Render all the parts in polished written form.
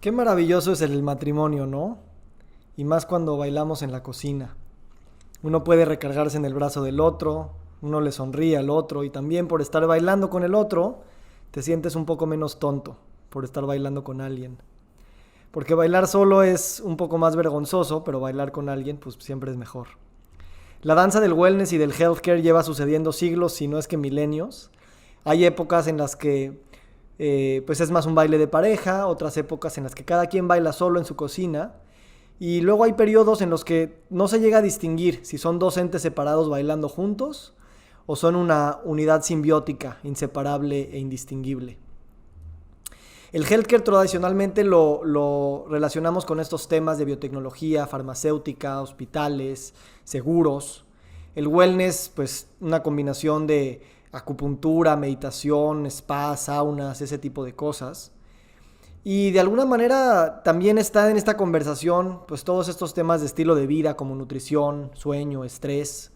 Qué maravilloso es el matrimonio, ¿no? Y más cuando bailamos en la cocina. Uno puede recargarse en el brazo del otro, uno le sonríe al otro y también por estar bailando con el otro, te sientes un poco menos tonto por estar bailando con alguien. Porque bailar solo es un poco más vergonzoso, pero bailar con alguien pues siempre es mejor. La danza del wellness y del healthcare lleva sucediendo siglos, si no es que milenios. Hay épocas en las que pues es más un baile de pareja, otras épocas en las que cada quien baila solo en su cocina, y luego hay periodos en los que no se llega a distinguir si son dos entes separados bailando juntos o son una unidad simbiótica, inseparable e indistinguible. El healthcare tradicionalmente lo relacionamos con estos temas de biotecnología, farmacéutica, hospitales, seguros. El wellness, pues una combinación de acupuntura, meditación, spa, saunas, ese tipo de cosas. Y de alguna manera también está en esta conversación pues todos estos temas de estilo de vida como nutrición, sueño, estrés.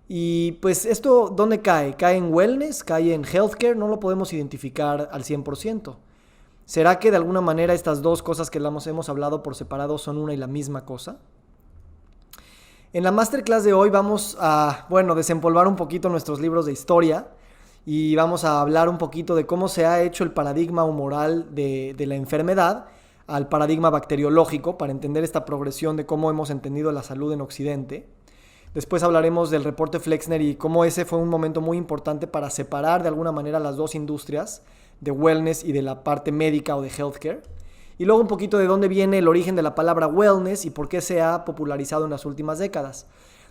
Y pues esto, ¿dónde cae? ¿Cae en wellness? ¿Cae en healthcare? No lo podemos identificar al 100%. ¿Será que de alguna manera estas dos cosas que hemos hablado por separado son una y la misma cosa? En la masterclass de hoy vamos a, desempolvar un poquito nuestros libros de historia y vamos a hablar un poquito de cómo se ha hecho el paradigma humoral de la enfermedad al paradigma bacteriológico para entender esta progresión de cómo hemos entendido la salud en Occidente. Después hablaremos del reporte Flexner y cómo ese fue un momento muy importante para separar de alguna manera las dos industrias de wellness y de la parte médica o de healthcare. Y luego un poquito de dónde viene el origen de la palabra wellness y por qué se ha popularizado en las últimas décadas.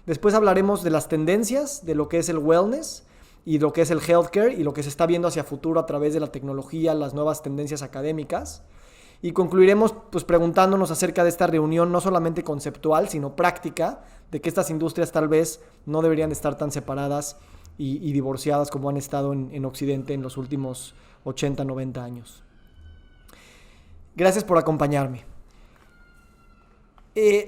Después hablaremos de las tendencias de lo que es el wellness y lo que es el healthcare y lo que se está viendo hacia futuro a través de la tecnología, las nuevas tendencias académicas. Y concluiremos pues preguntándonos acerca de esta reunión no solamente conceptual, sino práctica, de que estas industrias tal vez no deberían estar tan separadas y divorciadas como han estado en Occidente en los últimos 80, 90 años. Gracias por acompañarme.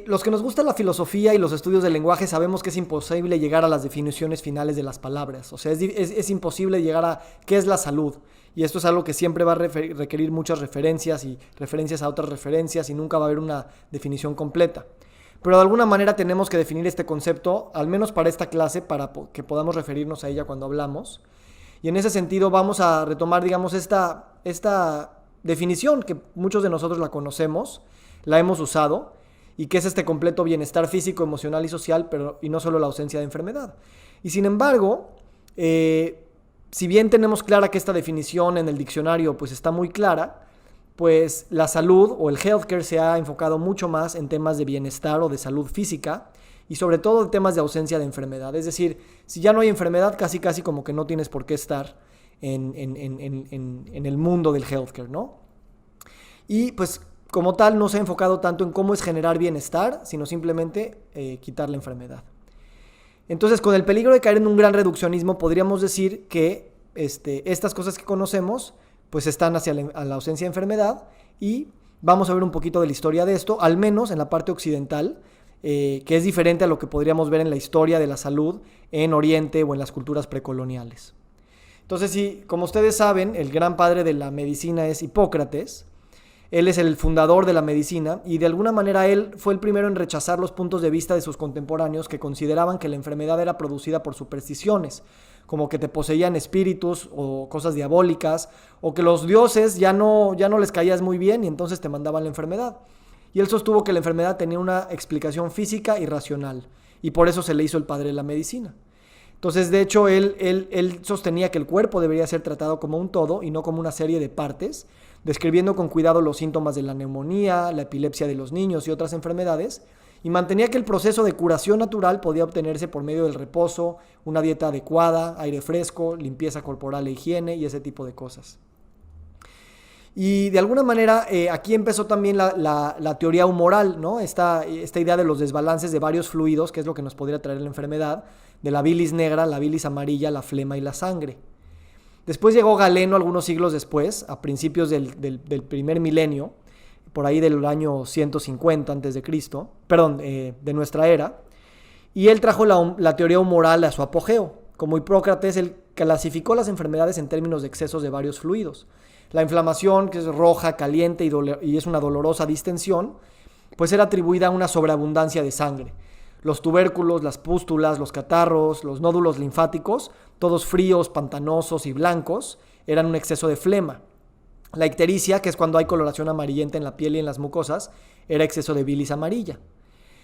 Los que nos gusta la filosofía y los estudios del lenguaje sabemos que es imposible llegar a las definiciones finales de las palabras. O sea, es imposible llegar a qué es la salud. Y esto es algo que siempre va a requerir muchas referencias y referencias a otras referencias y nunca va a haber una definición completa. Pero de alguna manera tenemos que definir este concepto, al menos para esta clase, para que podamos referirnos a ella cuando hablamos. Y en ese sentido vamos a retomar, digamos, esta definición que muchos de nosotros la conocemos, la hemos usado, y que es este completo bienestar físico, emocional y social, y no solo la ausencia de enfermedad. Y sin embargo, si bien tenemos clara que esta definición en el diccionario pues está muy clara, pues la salud o el healthcare se ha enfocado mucho más en temas de bienestar o de salud física y sobre todo en temas de ausencia de enfermedad. Es decir, si ya no hay enfermedad, casi como que no tienes por qué estar en el mundo del healthcare, ¿no? Y pues como tal no se ha enfocado tanto en cómo es generar bienestar, sino simplemente quitar la enfermedad. Entonces, con el peligro de caer en un gran reduccionismo, podríamos decir que estas cosas que conocemos pues están hacia la ausencia de enfermedad y vamos a ver un poquito de la historia de esto, al menos en la parte occidental, que es diferente a lo que podríamos ver en la historia de la salud en Oriente o en las culturas precoloniales. Entonces, sí, como ustedes saben, el gran padre de la medicina es Hipócrates. Él es el fundador de la medicina y de alguna manera él fue el primero en rechazar los puntos de vista de sus contemporáneos que consideraban que la enfermedad era producida por supersticiones, como que te poseían espíritus o cosas diabólicas, o que los dioses ya no les caías muy bien y entonces te mandaban la enfermedad. Y él sostuvo que la enfermedad tenía una explicación física y racional, y por eso se le hizo el padre de la medicina. Entonces, de hecho, él sostenía que el cuerpo debería ser tratado como un todo y no como una serie de partes, describiendo con cuidado los síntomas de la neumonía, la epilepsia de los niños y otras enfermedades, y mantenía que el proceso de curación natural podía obtenerse por medio del reposo, una dieta adecuada, aire fresco, limpieza corporal e higiene y ese tipo de cosas. Y de alguna manera aquí empezó también la teoría humoral, ¿no? Esta idea de los desbalances de varios fluidos, que es lo que nos podría traer la enfermedad, de la bilis negra, la bilis amarilla, la flema y la sangre. Después llegó Galeno algunos siglos después, a principios del primer milenio, por ahí del año 150 a.C., de nuestra era, y él trajo la teoría humoral a su apogeo. Como Hipócrates, él clasificó las enfermedades en términos de excesos de varios fluidos. La inflamación, que es roja, caliente y es una dolorosa distensión, pues era atribuida a una sobreabundancia de sangre. Los tubérculos, las pústulas, los catarros, los nódulos linfáticos, todos fríos, pantanosos y blancos, eran un exceso de flema. La ictericia, que es cuando hay coloración amarillenta en la piel y en las mucosas, era exceso de bilis amarilla.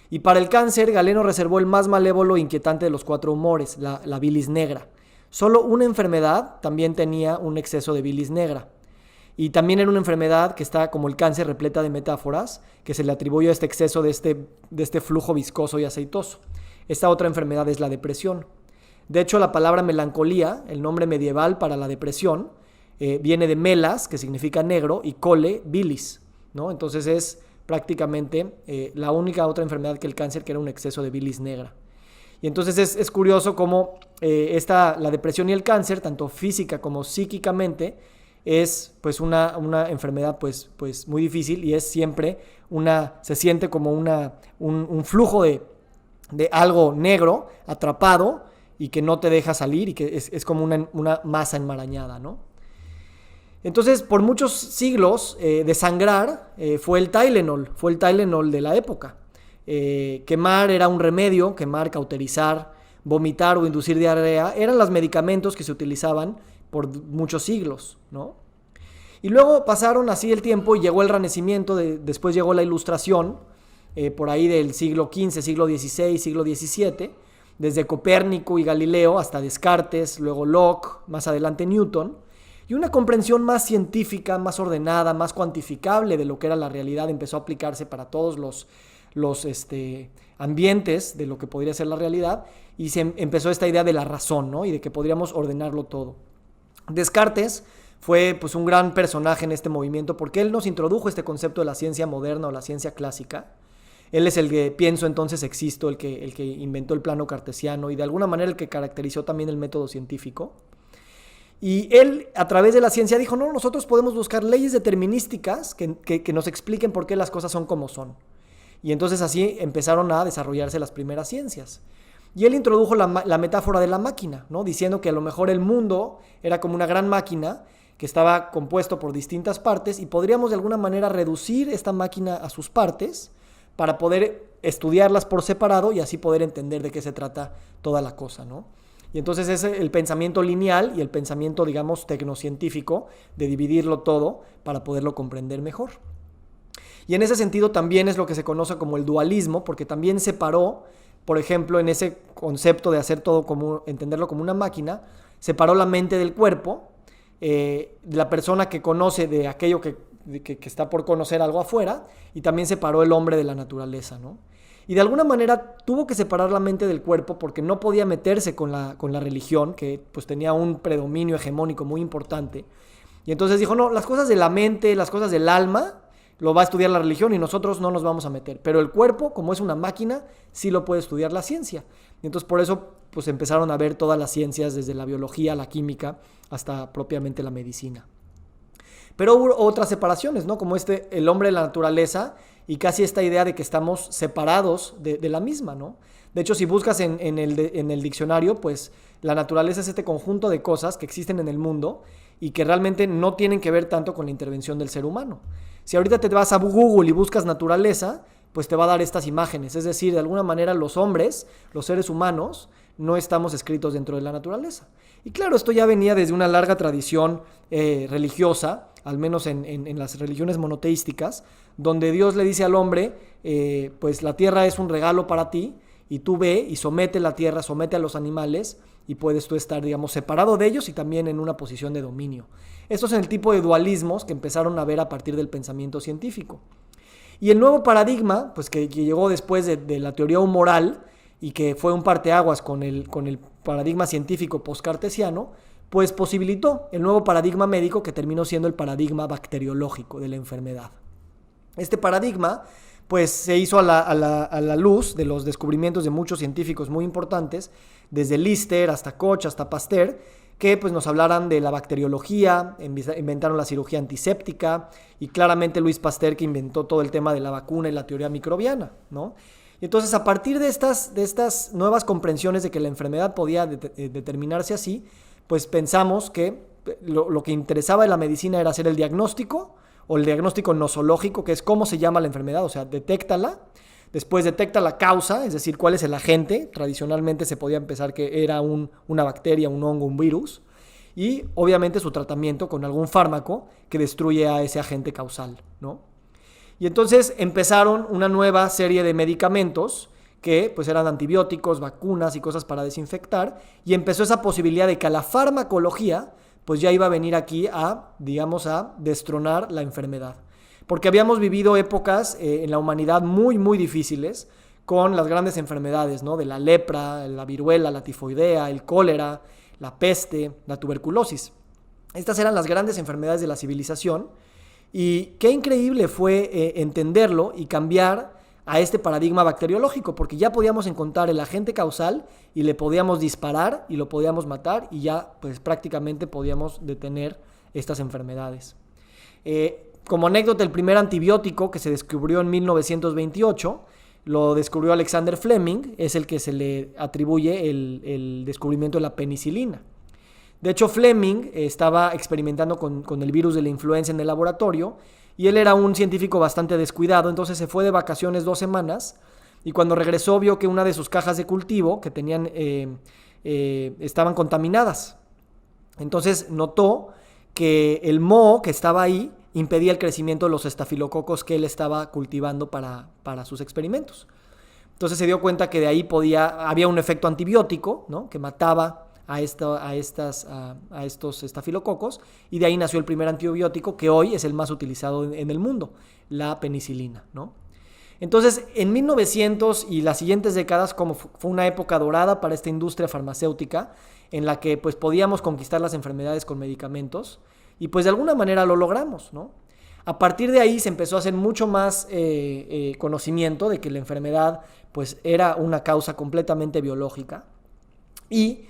Y para el cáncer, Galeno reservó el más malévolo e inquietante de los 4 humores, la bilis negra. Solo una enfermedad también tenía un exceso de bilis negra. Y también era una enfermedad que está, como el cáncer, repleta de metáforas, que se le atribuye a este exceso de este flujo viscoso y aceitoso. Esta otra enfermedad es la depresión. De hecho, la palabra melancolía, el nombre medieval para la depresión, viene de melas, que significa negro, y cole, bilis, ¿no? Entonces es prácticamente la única otra enfermedad que el cáncer, que era un exceso de bilis negra. Y entonces es curioso cómo la depresión y el cáncer, tanto física como psíquicamente, es pues una enfermedad pues muy difícil, y es siempre se siente como un flujo de algo negro atrapado y que no te deja salir, y que es como una masa enmarañada, ¿no? Entonces, por muchos siglos, desangrar fue el Tylenol de la época. Quemar era un remedio, quemar, cauterizar, vomitar o inducir diarrea, eran los medicamentos que se utilizaban por muchos siglos, ¿no? Y luego pasaron así el tiempo y llegó el Renacimiento, después llegó la Ilustración, por ahí del siglo XV, siglo XVI, siglo XVII, desde Copérnico y Galileo hasta Descartes, luego Locke, más adelante Newton, y una comprensión más científica, más ordenada, más cuantificable de lo que era la realidad empezó a aplicarse para todos los ambientes de lo que podría ser la realidad, y se empezó esta idea de la razón, ¿no? Y de que podríamos ordenarlo todo. Descartes fue pues un gran personaje en este movimiento, porque él nos introdujo este concepto de la ciencia moderna o la ciencia clásica. Él es el que pienso, entonces existo, el que inventó el plano cartesiano y de alguna manera el que caracterizó también el método científico. Y él, a través de la ciencia, dijo, no, nosotros podemos buscar leyes determinísticas que nos expliquen por qué las cosas son como son. Y entonces así empezaron a desarrollarse las primeras ciencias. Y él introdujo la metáfora de la máquina, ¿no? Diciendo que a lo mejor el mundo era como una gran máquina que estaba compuesto por distintas partes, y podríamos de alguna manera reducir esta máquina a sus partes para poder estudiarlas por separado y así poder entender de qué se trata toda la cosa, ¿no? Y entonces es el pensamiento lineal y el pensamiento, digamos, tecnocientífico, de dividirlo todo para poderlo comprender mejor. Y en ese sentido también es lo que se conoce como el dualismo, porque también separó, por ejemplo, en ese concepto de hacer todo entenderlo como una máquina, separó la mente del cuerpo, la persona que conoce de aquello que está por conocer algo afuera, y también separó el hombre de la naturaleza, ¿no? Y de alguna manera tuvo que separar la mente del cuerpo porque no podía meterse con la religión, que pues tenía un predominio hegemónico muy importante. Y entonces dijo, no, las cosas de la mente, las cosas del alma, lo va a estudiar la religión y nosotros no nos vamos a meter. Pero el cuerpo, como es una máquina, sí lo puede estudiar la ciencia. Y entonces por eso pues empezaron a ver todas las ciencias, desde la biología, la química, hasta propiamente la medicina. Pero hubo otras separaciones, ¿no? Como el hombre de la naturaleza, y casi esta idea de que estamos separados de la misma, ¿no? De hecho, si buscas en el diccionario, pues la naturaleza es este conjunto de cosas que existen en el mundo y que realmente no tienen que ver tanto con la intervención del ser humano. Si ahorita te vas a Google y buscas naturaleza, pues te va a dar estas imágenes. Es decir, de alguna manera los hombres, los seres humanos, no estamos escritos dentro de la naturaleza. Y claro, esto ya venía desde una larga tradición religiosa, al menos en las religiones monoteísticas, donde Dios le dice al hombre, pues la tierra es un regalo para ti, y tú ve y somete la tierra, somete a los animales, y puedes tú estar, digamos, separado de ellos y también en una posición de dominio. Estos son el tipo de dualismos que empezaron a ver a partir del pensamiento científico. Y el nuevo paradigma, pues que llegó después de la teoría humoral, y que fue un parteaguas con el paradigma científico postcartesiano, pues posibilitó el nuevo paradigma médico, que terminó siendo el paradigma bacteriológico de la enfermedad. Este paradigma pues se hizo a la luz de los descubrimientos de muchos científicos muy importantes, desde Lister hasta Koch hasta Pasteur, que pues nos hablaran de la bacteriología, inventaron la cirugía antiséptica, y claramente Louis Pasteur, que inventó todo el tema de la vacuna y la teoría microbiana, ¿no? Y entonces, a partir de estas nuevas comprensiones de que la enfermedad podía determinarse así, pues pensamos que lo que interesaba de la medicina era hacer el diagnóstico, o el diagnóstico nosológico, que es cómo se llama la enfermedad, o sea, detéctala. Después detecta la causa, es decir, cuál es el agente. Tradicionalmente se podía pensar que era una bacteria, un hongo, un virus. Y obviamente su tratamiento con algún fármaco que destruye a ese agente causal, ¿no? Y entonces empezaron una nueva serie de medicamentos que pues eran antibióticos, vacunas y cosas para desinfectar. Y empezó esa posibilidad de que la farmacología pues ya iba a venir aquí a, digamos, a destronar la enfermedad. Porque habíamos vivido épocas en la humanidad muy, muy difíciles con las grandes enfermedades, ¿no? De la lepra, la viruela, la tifoidea, el cólera, la peste, la tuberculosis. Estas eran las grandes enfermedades de la civilización y qué increíble fue entenderlo y cambiar a este paradigma bacteriológico, porque ya podíamos encontrar el agente causal y le podíamos disparar y lo podíamos matar y ya pues prácticamente podíamos detener estas enfermedades. Como anécdota, el primer antibiótico que se descubrió en 1928 lo descubrió Alexander Fleming, es el que se le atribuye el descubrimiento de la penicilina. De hecho, Fleming estaba experimentando con el virus de la influenza en el laboratorio y él era un científico bastante descuidado, entonces se fue de vacaciones 2 semanas y cuando regresó vio que una de sus cajas de cultivo que tenían estaban contaminadas. Entonces notó que el moho que estaba ahí impedía el crecimiento de los estafilococos que él estaba cultivando para sus experimentos. Entonces se dio cuenta que de ahí había un efecto antibiótico, ¿no? Que mataba a estos estafilococos y de ahí nació el primer antibiótico que hoy es el más utilizado en el mundo, la penicilina, ¿no? Entonces, en 1900 y las siguientes décadas, como fue una época dorada para esta industria farmacéutica, en la que pues podíamos conquistar las enfermedades con medicamentos, y pues de alguna manera lo logramos, ¿no? A partir de ahí se empezó a hacer mucho más conocimiento de que la enfermedad pues era una causa completamente biológica. Y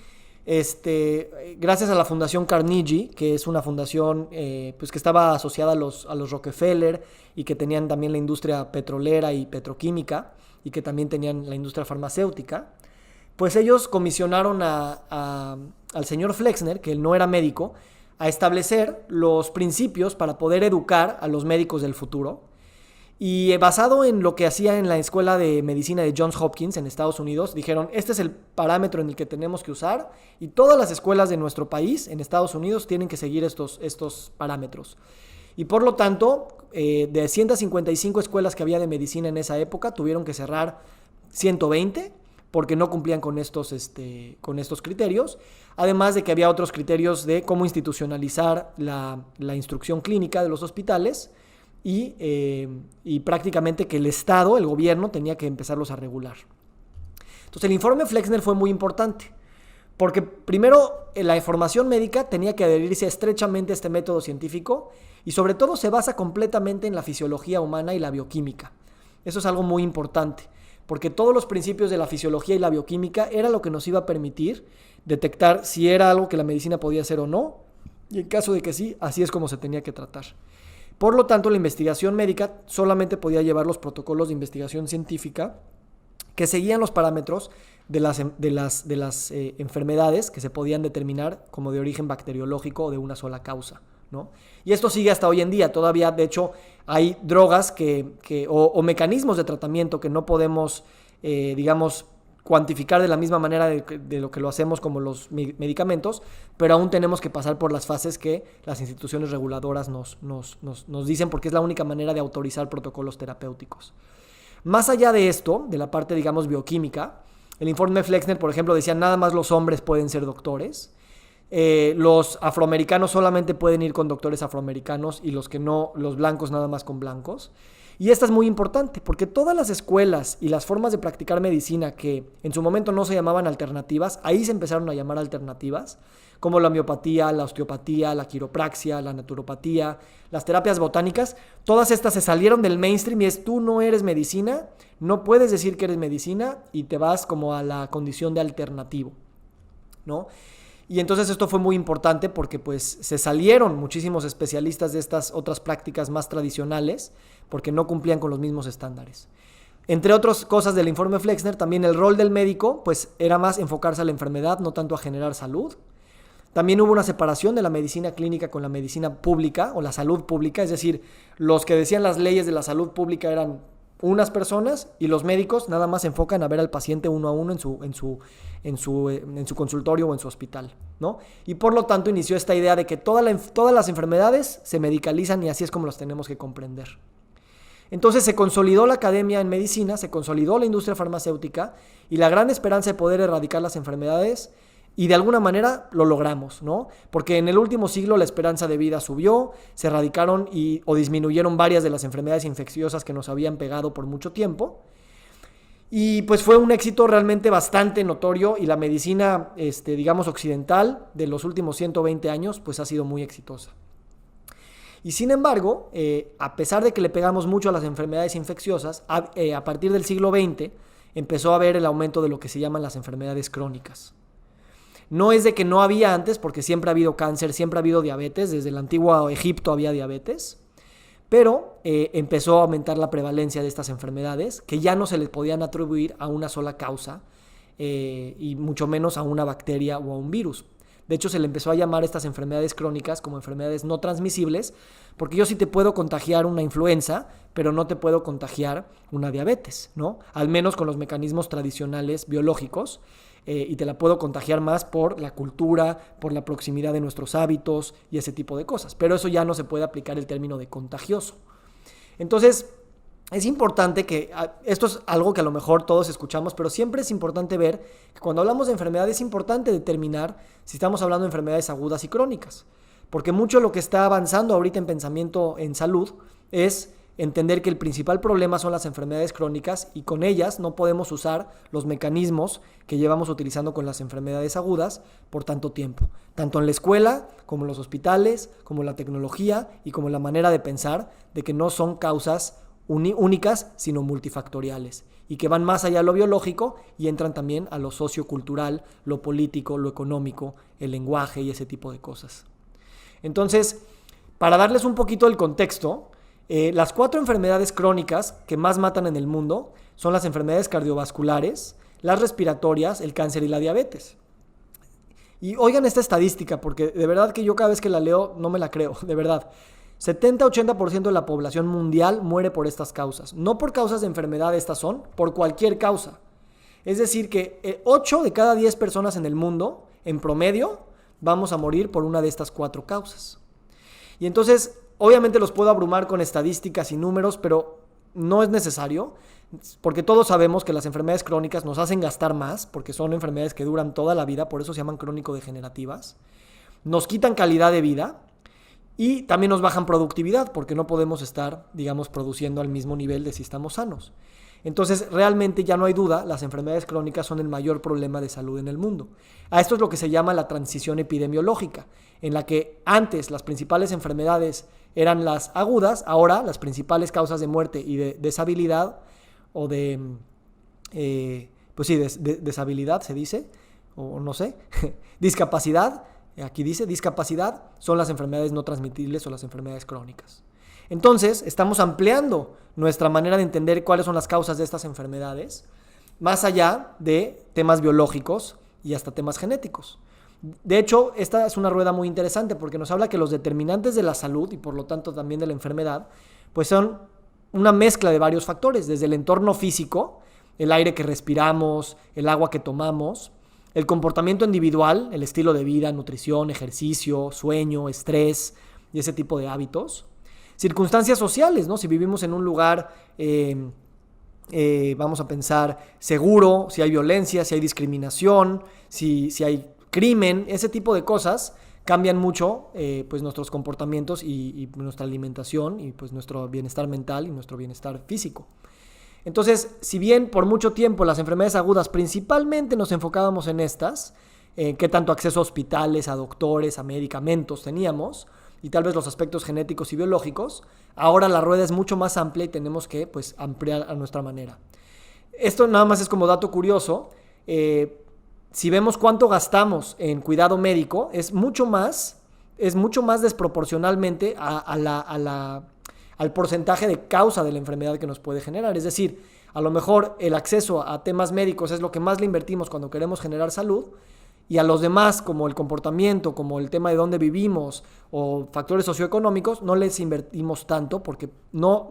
gracias a la Fundación Carnegie, que es una fundación pues que estaba asociada a los Rockefeller y que tenían también la industria petrolera y petroquímica y que también tenían la industria farmacéutica, pues ellos comisionaron al señor Flexner, que él no era médico, a establecer los principios para poder educar a los médicos del futuro. Y basado en lo que hacía en la Escuela de Medicina de Johns Hopkins en Estados Unidos, dijeron, este es el parámetro en el que tenemos que usar y todas las escuelas de nuestro país en Estados Unidos tienen que seguir estos parámetros. Y por lo tanto, de 155 escuelas que había de medicina en esa época, tuvieron que cerrar 120 porque no cumplían con estos criterios, además de que había otros criterios de cómo institucionalizar la instrucción clínica de los hospitales y prácticamente que el Estado, el gobierno, tenía que empezarlos a regular. Entonces el informe Flexner fue muy importante, porque primero la información médica tenía que adherirse estrechamente a este método científico y sobre todo se basa completamente en la fisiología humana y la bioquímica. Eso es algo muy importante, porque todos los principios de la fisiología y la bioquímica era lo que nos iba a permitir detectar si era algo que la medicina podía hacer o no, y en caso de que sí, así es como se tenía que tratar. Por lo tanto, la investigación médica solamente podía llevar los protocolos de investigación científica que seguían los parámetros de las enfermedades que se podían determinar como de origen bacteriológico o de una sola causa, ¿no? Y esto sigue hasta hoy en día. Todavía, de hecho, hay drogas o mecanismos de tratamiento que no podemos, digamos, cuantificar de la misma manera de lo que lo hacemos como los medicamentos, pero aún tenemos que pasar por las fases que las instituciones reguladoras nos dicen, porque es la única manera de autorizar protocolos terapéuticos. Más allá de esto, de la parte, digamos, bioquímica, el informe Flexner, por ejemplo, decía nada más los hombres pueden ser doctores. Los afroamericanos solamente pueden ir con doctores afroamericanos y los que no, los blancos nada más con blancos. Y esta es muy importante porque todas las escuelas y las formas de practicar medicina que en su momento no se llamaban alternativas, ahí se empezaron a llamar alternativas, como la homeopatía, la osteopatía, la quiropraxia, la naturopatía, las terapias botánicas. Todas estas se salieron del mainstream y es tú no eres medicina, no puedes decir que eres medicina y te vas como a la condición de alternativo, ¿no? Y entonces esto fue muy importante porque pues se salieron muchísimos especialistas de estas otras prácticas más tradicionales porque no cumplían con los mismos estándares. Entre otras cosas del informe Flexner, también el rol del médico pues era más enfocarse a la enfermedad, no tanto a generar salud. También hubo una separación de la medicina clínica con la medicina pública o la salud pública, es decir, los que decían las leyes de la salud pública eran unas personas y los médicos nada más se enfocan a ver al paciente uno a uno en su consultorio o en su hospital, ¿no? Y por lo tanto inició esta idea de que todas las enfermedades se medicalizan y así es como las tenemos que comprender. Entonces se consolidó la academia en medicina, se consolidó la industria farmacéutica y la gran esperanza de poder erradicar las enfermedades. Y de alguna manera lo logramos, ¿no? Porque en el último siglo la esperanza de vida subió, se erradicaron o disminuyeron varias de las enfermedades infecciosas que nos habían pegado por mucho tiempo. Y pues fue un éxito realmente bastante notorio y la medicina, digamos, occidental de los últimos 120 años, pues ha sido muy exitosa. Y sin embargo, a pesar de que le pegamos mucho a las enfermedades infecciosas, a partir del siglo XX empezó a haber el aumento de lo que se llaman las enfermedades crónicas. No es de que no había antes, porque siempre ha habido cáncer, siempre ha habido diabetes, desde el antiguo Egipto había diabetes, pero empezó a aumentar la prevalencia de estas enfermedades, que ya no se les podían atribuir a una sola causa, y mucho menos a una bacteria o a un virus. De hecho, se le empezó a llamar estas enfermedades crónicas como enfermedades no transmisibles, porque yo sí te puedo contagiar una influenza, pero no te puedo contagiar una diabetes, ¿no? Al menos con los mecanismos tradicionales biológicos. Y te la puedo contagiar más por la cultura, por la proximidad de nuestros hábitos y ese tipo de cosas. Pero eso ya no se puede aplicar el término de contagioso. Entonces, es importante que, esto es algo que a lo mejor todos escuchamos, pero siempre es importante ver que cuando hablamos de enfermedades es importante determinar si estamos hablando de enfermedades agudas y crónicas. Porque mucho de lo que está avanzando ahorita en pensamiento en salud es entender que el principal problema son las enfermedades crónicas y con ellas no podemos usar los mecanismos que llevamos utilizando con las enfermedades agudas por tanto tiempo. Tanto en la escuela, como en los hospitales, como en la tecnología y como en la manera de pensar de que no son causas únicas, sino multifactoriales y que van más allá de lo biológico y entran también a lo sociocultural, lo político, lo económico, el lenguaje y ese tipo de cosas. Entonces, para darles un poquito el contexto, las 4 enfermedades crónicas que más matan en el mundo son las enfermedades cardiovasculares, las respiratorias, el cáncer y la diabetes. Y oigan esta estadística, porque de verdad que yo cada vez que la leo no me la creo, de verdad. 70-80% de la población mundial muere por estas causas. No por causas de enfermedad estas son, por cualquier causa. Es decir que 8 de cada 10 personas en el mundo, en promedio, vamos a morir por una de estas 4 causas. Y entonces, obviamente los puedo abrumar con estadísticas y números, pero no es necesario, porque todos sabemos que las enfermedades crónicas nos hacen gastar más, porque son enfermedades que duran toda la vida, por eso se llaman crónico-degenerativas. Nos quitan calidad de vida y también nos bajan productividad, porque no podemos estar, digamos, produciendo al mismo nivel de si estamos sanos. Entonces, realmente ya no hay duda, las enfermedades crónicas son el mayor problema de salud en el mundo. A esto es lo que se llama la transición epidemiológica, en la que antes las principales enfermedades eran las agudas, ahora las principales causas de muerte y de deshabilidad, o de, deshabilidad se dice, o no sé, discapacidad, aquí dice discapacidad, son las enfermedades no transmitibles o las enfermedades crónicas. Entonces, estamos ampliando nuestra manera de entender cuáles son las causas de estas enfermedades, más allá de temas biológicos y hasta temas genéticos. De hecho, esta es una rueda muy interesante porque nos habla que los determinantes de la salud y por lo tanto también de la enfermedad, pues son una mezcla de varios factores, desde el entorno físico, el aire que respiramos, el agua que tomamos, el comportamiento individual, el estilo de vida, nutrición, ejercicio, sueño, estrés y ese tipo de hábitos. Circunstancias sociales, ¿no? Si vivimos en un lugar, vamos a pensar, seguro, si hay violencia, si hay discriminación, si hay crimen, ese tipo de cosas cambian mucho pues nuestros comportamientos y nuestra alimentación y pues nuestro bienestar mental y nuestro bienestar físico. Entonces, si bien por mucho tiempo las enfermedades agudas principalmente nos enfocábamos en estas, qué tanto acceso a hospitales, a doctores, a medicamentos teníamos, y tal vez los aspectos genéticos y biológicos, ahora la rueda es mucho más amplia y tenemos que pues ampliar a nuestra manera. Esto nada más es como dato curioso. Si vemos cuánto gastamos en cuidado médico, es mucho más desproporcionalmente al porcentaje de causa de la enfermedad que nos puede generar. Es decir, a lo mejor el acceso a temas médicos es lo que más le invertimos cuando queremos generar salud y a los demás, como el comportamiento, como el tema de dónde vivimos o factores socioeconómicos, no les invertimos tanto porque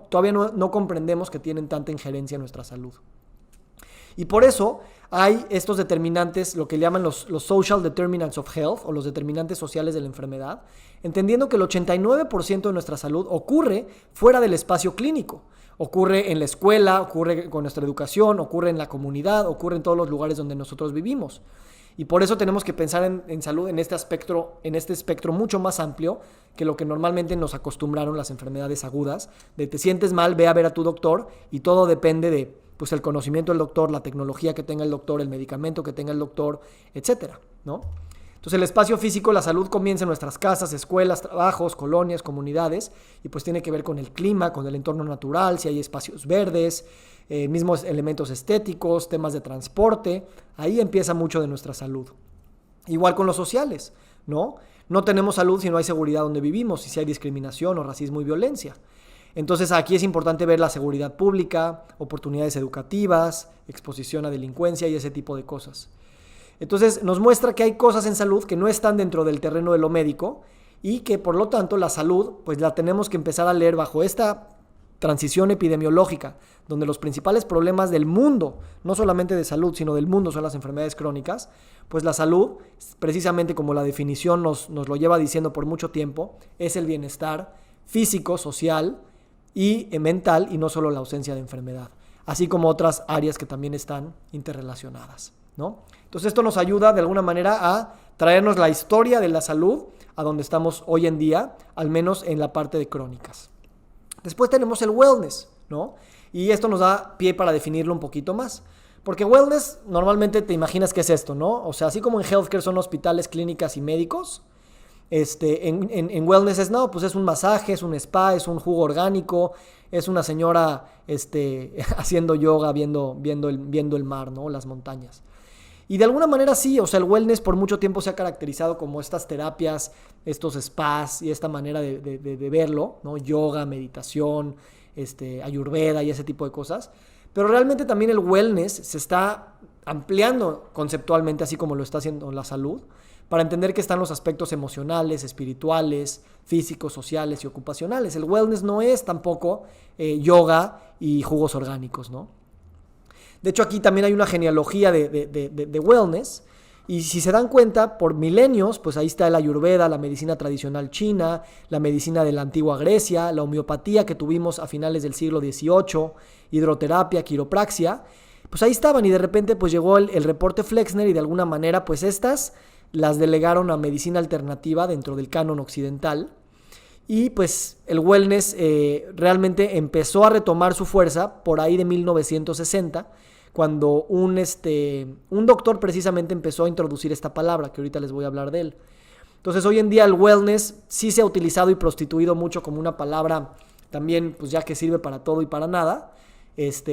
todavía no comprendemos que tienen tanta injerencia en nuestra salud. Y por eso hay estos determinantes, lo que llaman los social determinants of health, o los determinantes sociales de la enfermedad, entendiendo que el 89% de nuestra salud ocurre fuera del espacio clínico. Ocurre en la escuela, ocurre con nuestra educación, ocurre en la comunidad, ocurre en todos los lugares donde nosotros vivimos. Y por eso tenemos que pensar en salud en este espectro mucho más amplio que lo que normalmente nos acostumbraron las enfermedades agudas, de te sientes mal, ve a ver a tu doctor, y todo depende de pues el conocimiento del doctor, la tecnología que tenga el doctor, el medicamento que tenga el doctor, etcétera, ¿no? Entonces el espacio físico, la salud comienza en nuestras casas, escuelas, trabajos, colonias, comunidades, y pues tiene que ver con el clima, con el entorno natural, si hay espacios verdes, mismos elementos estéticos, temas de transporte. Ahí empieza mucho de nuestra salud. Igual con los sociales, ¿no? No tenemos salud si no hay seguridad donde vivimos, y si hay discriminación o racismo y violencia. Entonces aquí es importante ver la seguridad pública, oportunidades educativas, exposición a delincuencia y ese tipo de cosas. Entonces nos muestra que hay cosas en salud que no están dentro del terreno de lo médico y que por lo tanto la salud pues la tenemos que empezar a leer bajo esta transición epidemiológica, donde los principales problemas del mundo, no solamente de salud, sino del mundo, son las enfermedades crónicas. Pues la salud, precisamente como la definición nos lo lleva diciendo por mucho tiempo, es el bienestar físico, social y mental, y no solo la ausencia de enfermedad, así como otras áreas que también están interrelacionadas, ¿no? Entonces esto nos ayuda de alguna manera a traernos la historia de la salud a donde estamos hoy en día, al menos en la parte de crónicas. Después tenemos el wellness, ¿no? Y esto nos da pie para definirlo un poquito más. Porque wellness normalmente te imaginas que es esto, ¿no? O sea, así como en healthcare son hospitales, clínicas y médicos, en wellness es, no, pues es un masaje, es un spa, es un jugo orgánico, es una señora haciendo yoga, viendo el mar, ¿no? Las montañas. Y de alguna manera sí, o sea, el wellness por mucho tiempo se ha caracterizado como estas terapias, estos spas y esta manera de verlo, ¿no? Yoga, meditación, ayurveda y ese tipo de cosas. Pero realmente también el wellness se está ampliando conceptualmente, así como lo está haciendo la salud, para entender que están los aspectos emocionales, espirituales, físicos, sociales y ocupacionales. El wellness no es tampoco yoga y jugos orgánicos, ¿no? De hecho, aquí también hay una genealogía de wellness, y si se dan cuenta, por milenios, pues ahí está la ayurveda, la medicina tradicional china, la medicina de la antigua Grecia, la homeopatía que tuvimos a finales del siglo XVIII, hidroterapia, quiropraxia, pues ahí estaban, y de repente pues llegó el reporte Flexner, y de alguna manera pues estas las delegaron a medicina alternativa dentro del canon occidental, y pues el wellness realmente empezó a retomar su fuerza por ahí de 1960, cuando un doctor precisamente empezó a introducir esta palabra, que ahorita les voy a hablar de él. Entonces hoy en día el wellness sí se ha utilizado y prostituido mucho como una palabra también, pues ya que sirve para todo y para nada,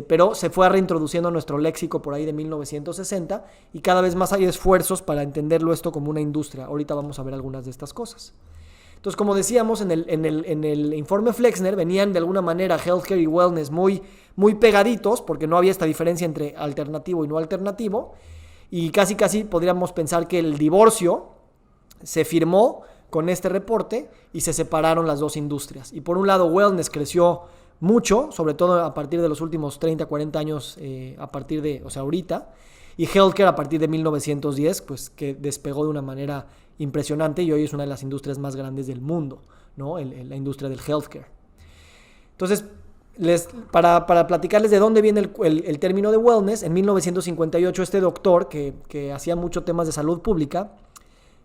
pero se fue reintroduciendo a nuestro léxico por ahí de 1960, y cada vez más hay esfuerzos para entenderlo esto como una industria. Ahorita vamos a ver algunas de estas cosas. Entonces, como decíamos, en el informe Flexner venían de alguna manera healthcare y wellness muy, muy pegaditos, porque no había esta diferencia entre alternativo y no alternativo, y casi podríamos pensar que el divorcio se firmó con este reporte y se separaron las dos industrias. Y por un lado, wellness creció mucho, sobre todo a partir de los últimos 30, 40 años, ahorita, y healthcare a partir de 1910, pues que despegó de una manera impresionante, y hoy es una de las industrias más grandes del mundo, ¿no? La industria del healthcare. Entonces, para platicarles de dónde viene el término de wellness, en 1958 este doctor que hacía mucho temas de salud pública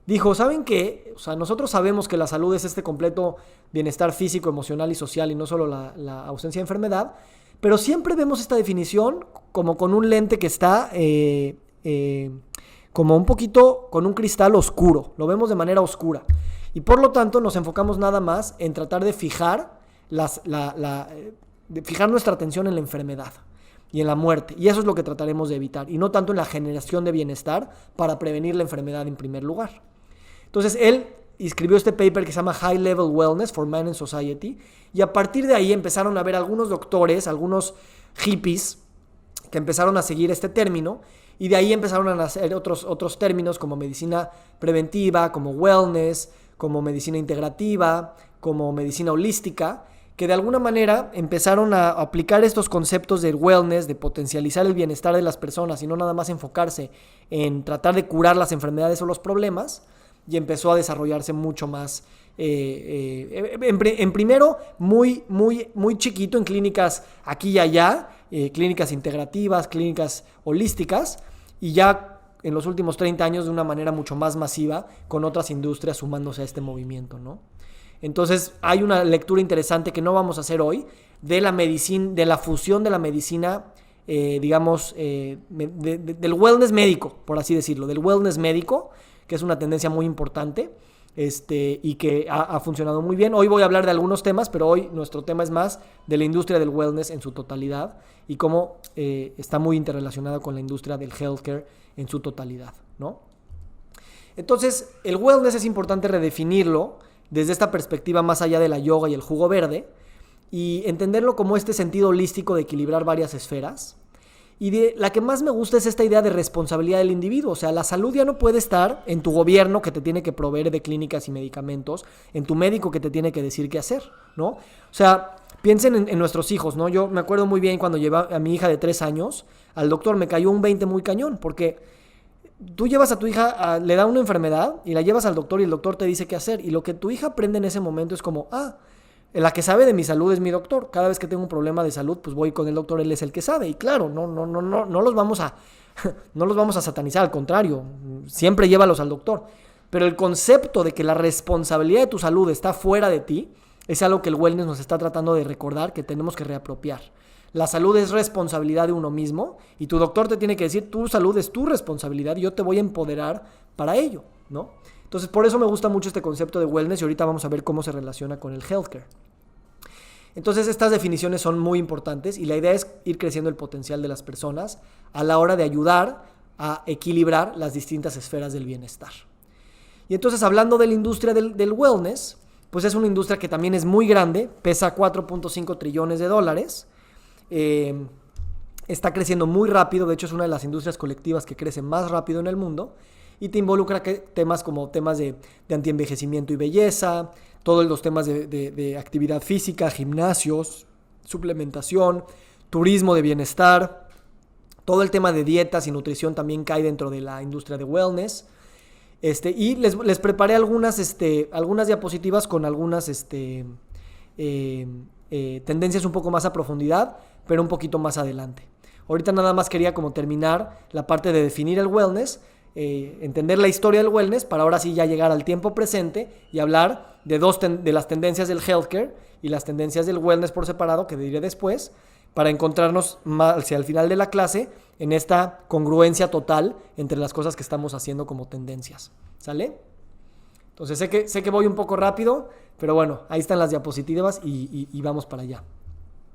dijo, ¿saben qué? O sea, nosotros sabemos que la salud es este completo bienestar físico, emocional y social, y no solo la ausencia de enfermedad, pero siempre vemos esta definición como con un lente que está como un poquito con un cristal oscuro, lo vemos de manera oscura, y por lo tanto nos enfocamos nada más en tratar de fijar nuestra atención en la enfermedad y en la muerte, y eso es lo que trataremos de evitar, y no tanto en la generación de bienestar para prevenir la enfermedad en primer lugar. Entonces él escribió este paper que se llama High Level Wellness for Man and Society, y a partir de ahí empezaron a ver algunos doctores, algunos hippies que empezaron a seguir este término, Y de ahí empezaron a nacer otros términos como medicina preventiva, como wellness, como medicina integrativa, como medicina holística, que de alguna manera empezaron a aplicar estos conceptos del wellness, de potencializar el bienestar de las personas y no nada más enfocarse en tratar de curar las enfermedades o los problemas, y empezó a desarrollarse mucho más. En primero, muy chiquito, en clínicas aquí y allá, clínicas integrativas, clínicas holísticas, y ya en los últimos 30 años de una manera mucho más masiva, con otras industrias sumándose a este movimiento, ¿no? Entonces hay una lectura interesante que no vamos a hacer hoy de la medicina, de la fusión de la medicina, del wellness médico, por así decirlo, del wellness médico, que es una tendencia muy importante, y que ha funcionado muy bien. Hoy voy a hablar de algunos temas, pero hoy nuestro tema es más de la industria del wellness en su totalidad y cómo está muy interrelacionada con la industria del healthcare en su totalidad, ¿no? Entonces, el wellness es importante redefinirlo desde esta perspectiva más allá de la yoga y el jugo verde, y entenderlo como este sentido holístico de equilibrar varias esferas. Y la que más me gusta es esta idea de responsabilidad del individuo. O sea, la salud ya no puede estar en tu gobierno, que te tiene que proveer de clínicas y medicamentos, en tu médico, que te tiene que decir qué hacer, ¿no? O sea, piensen en nuestros hijos, ¿no? Yo me acuerdo muy bien cuando llevé a mi hija de 3 años al doctor, me cayó un 20 muy cañón, porque tú llevas a tu hija, le da una enfermedad y la llevas al doctor y el doctor te dice qué hacer. Y lo que tu hija aprende en ese momento es como, la que sabe de mi salud es mi doctor. Cada vez que tengo un problema de salud, pues voy con el doctor, él es el que sabe. Y claro, no los vamos a satanizar, al contrario, siempre llévalos al doctor. Pero el concepto de que la responsabilidad de tu salud está fuera de ti es algo que el wellness nos está tratando de recordar, que tenemos que reapropiar. La salud es responsabilidad de uno mismo y tu doctor te tiene que decir, tu salud es tu responsabilidad y yo te voy a empoderar para ello, ¿no? Entonces, por eso me gusta mucho este concepto de wellness y ahorita vamos a ver cómo se relaciona con el healthcare. Entonces, estas definiciones son muy importantes y la idea es ir creciendo el potencial de las personas a la hora de ayudar a equilibrar las distintas esferas del bienestar. Y entonces, hablando de la industria del wellness, pues es una industria que también es muy grande, pesa $4.5 trillones. Está creciendo muy rápido, de hecho es una de las industrias colectivas que crece más rápido en el mundo y te involucra temas como temas de antienvejecimiento y belleza, todos los temas de actividad física, gimnasios, suplementación, turismo de bienestar, todo el tema de dietas y nutrición también cae dentro de la industria de wellness. Y les preparé algunas diapositivas con algunas tendencias un poco más a profundidad, pero un poquito más adelante. Ahorita nada más quería como terminar la parte de definir el wellness, entender la historia del wellness, para ahora sí ya llegar al tiempo presente y hablar de las tendencias del healthcare y las tendencias del wellness por separado, que diré después, para encontrarnos más hacia el final de la clase en esta congruencia total entre las cosas que estamos haciendo como tendencias. ¿Sale? Entonces sé que voy un poco rápido, pero bueno, ahí están las diapositivas y vamos para allá.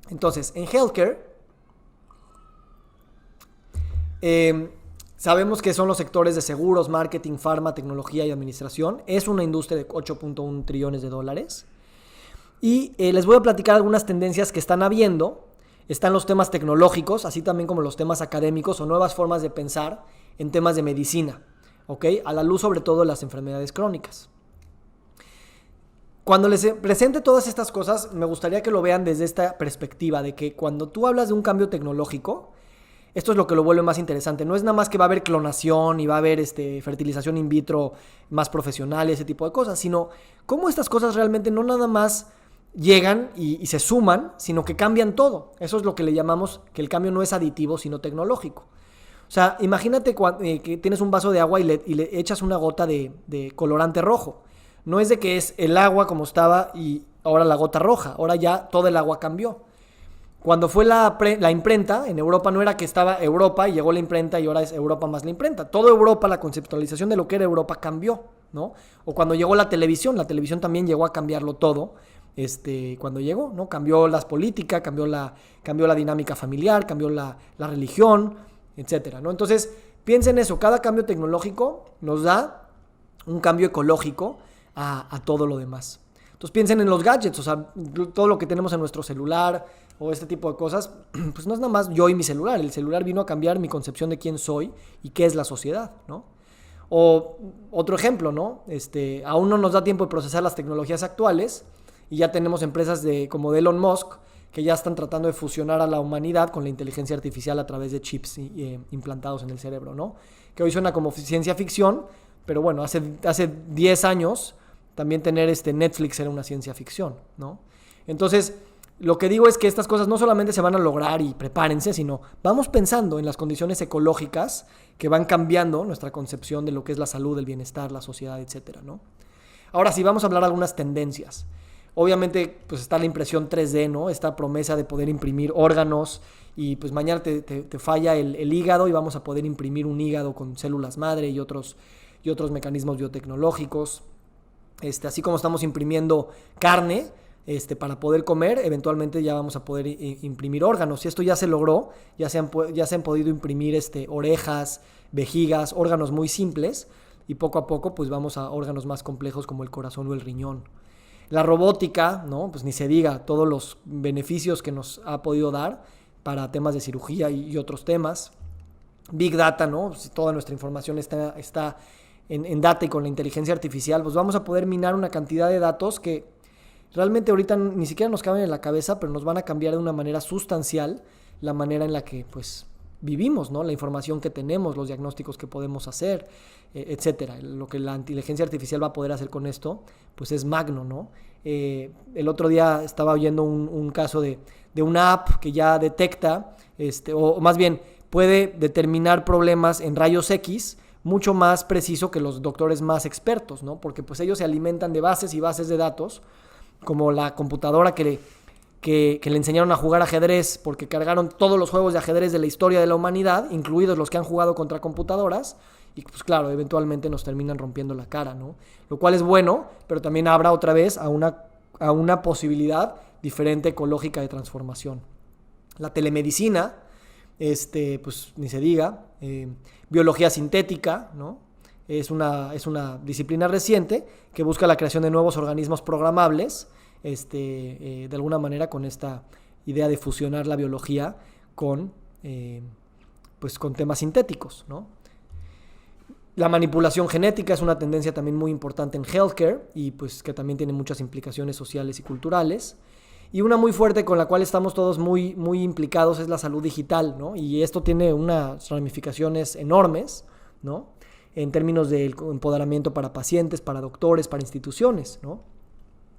Entonces, en healthcare, sabemos que son los sectores de seguros, marketing, farma, tecnología y administración. Es una industria de $8.1 trillones. Y les voy a platicar algunas tendencias que están habiendo. Están los temas tecnológicos, así también como los temas académicos o nuevas formas de pensar en temas de medicina, ¿ok? A la luz sobre todo de las enfermedades crónicas. Cuando les presente todas estas cosas, me gustaría que lo vean desde esta perspectiva de que cuando tú hablas de un cambio tecnológico, esto es lo que lo vuelve más interesante. No es nada más que va a haber clonación y va a haber fertilización in vitro más profesional y ese tipo de cosas, sino cómo estas cosas realmente no nada más llegan y se suman, sino que cambian todo. Eso es lo que le llamamos que el cambio no es aditivo, sino tecnológico. O sea, imagínate que tienes un vaso de agua y le echas una gota de colorante rojo. No es de que es el agua como estaba y ahora la gota roja. Ahora ya todo el agua cambió. Cuando fue la imprenta, en Europa no era que estaba Europa y llegó la imprenta y ahora es Europa más la imprenta. Toda Europa, la conceptualización de lo que era Europa cambió, ¿no? O cuando llegó la televisión también llegó a cambiarlo todo. Cuando llegó, ¿no? Cambió las políticas, cambió la dinámica familiar, cambió la religión, etcétera, ¿no? Entonces, piensen eso, cada cambio tecnológico nos da un cambio ecológico a todo lo demás. Entonces piensen en los gadgets, o sea, todo lo que tenemos en nuestro celular o este tipo de cosas, pues no es nada más yo y mi celular. El celular vino a cambiar mi concepción de quién soy y qué es la sociedad, ¿no? O otro ejemplo, ¿no? Aún no nos da tiempo de procesar las tecnologías actuales y ya tenemos empresas como de Elon Musk que ya están tratando de fusionar a la humanidad con la inteligencia artificial a través de chips implantados en el cerebro, ¿no? Que hoy suena como ciencia ficción, pero bueno, hace 10 años también tener Netflix era una ciencia ficción, ¿no? Entonces, lo que digo es que estas cosas no solamente se van a lograr y prepárense, sino vamos pensando en las condiciones ecológicas que van cambiando nuestra concepción de lo que es la salud, el bienestar, la sociedad, etcétera, ¿no? Ahora sí, vamos a hablar de algunas tendencias. Obviamente, pues está la impresión 3D, ¿no? Esta promesa de poder imprimir órganos y pues mañana te falla el hígado y vamos a poder imprimir un hígado con células madre y otros mecanismos biotecnológicos. Así como estamos imprimiendo carne para poder comer, eventualmente ya vamos a poder imprimir órganos. Y esto ya se logró, ya se han podido imprimir orejas, vejigas, órganos muy simples y poco a poco pues vamos a órganos más complejos como el corazón o el riñón. La robótica, ¿no? Pues ni se diga, todos los beneficios que nos ha podido dar para temas de cirugía y otros temas. Big Data, ¿no? Pues toda nuestra información está en data y con la inteligencia artificial, pues vamos a poder minar una cantidad de datos que realmente ahorita ni siquiera nos caben en la cabeza, pero nos van a cambiar de una manera sustancial la manera en la que pues vivimos, ¿no? La información que tenemos, los diagnósticos que podemos hacer, etcétera. Lo que la inteligencia artificial va a poder hacer con esto, pues es magno, ¿no? El otro día estaba oyendo un caso de una app que ya detecta, o más bien puede determinar problemas en rayos X mucho más preciso que los doctores más expertos, ¿no? Porque pues ellos se alimentan de bases y bases de datos, como la computadora que le enseñaron a jugar ajedrez porque cargaron todos los juegos de ajedrez de la historia de la humanidad, incluidos los que han jugado contra computadoras, y pues claro, eventualmente nos terminan rompiendo la cara, ¿no? Lo cual es bueno, pero también abra otra vez a una posibilidad diferente ecológica de transformación. La telemedicina, pues ni se diga, biología sintética, ¿no? Es una disciplina reciente que busca la creación de nuevos organismos programables, de alguna manera con esta idea de fusionar la biología con temas sintéticos, ¿no? La manipulación genética es una tendencia también muy importante en healthcare y pues que también tiene muchas implicaciones sociales y culturales. Y una muy fuerte con la cual estamos todos muy, muy implicados es la salud digital, ¿no? Y esto tiene unas ramificaciones enormes, ¿no? En términos del empoderamiento para pacientes, para doctores, para instituciones, ¿no?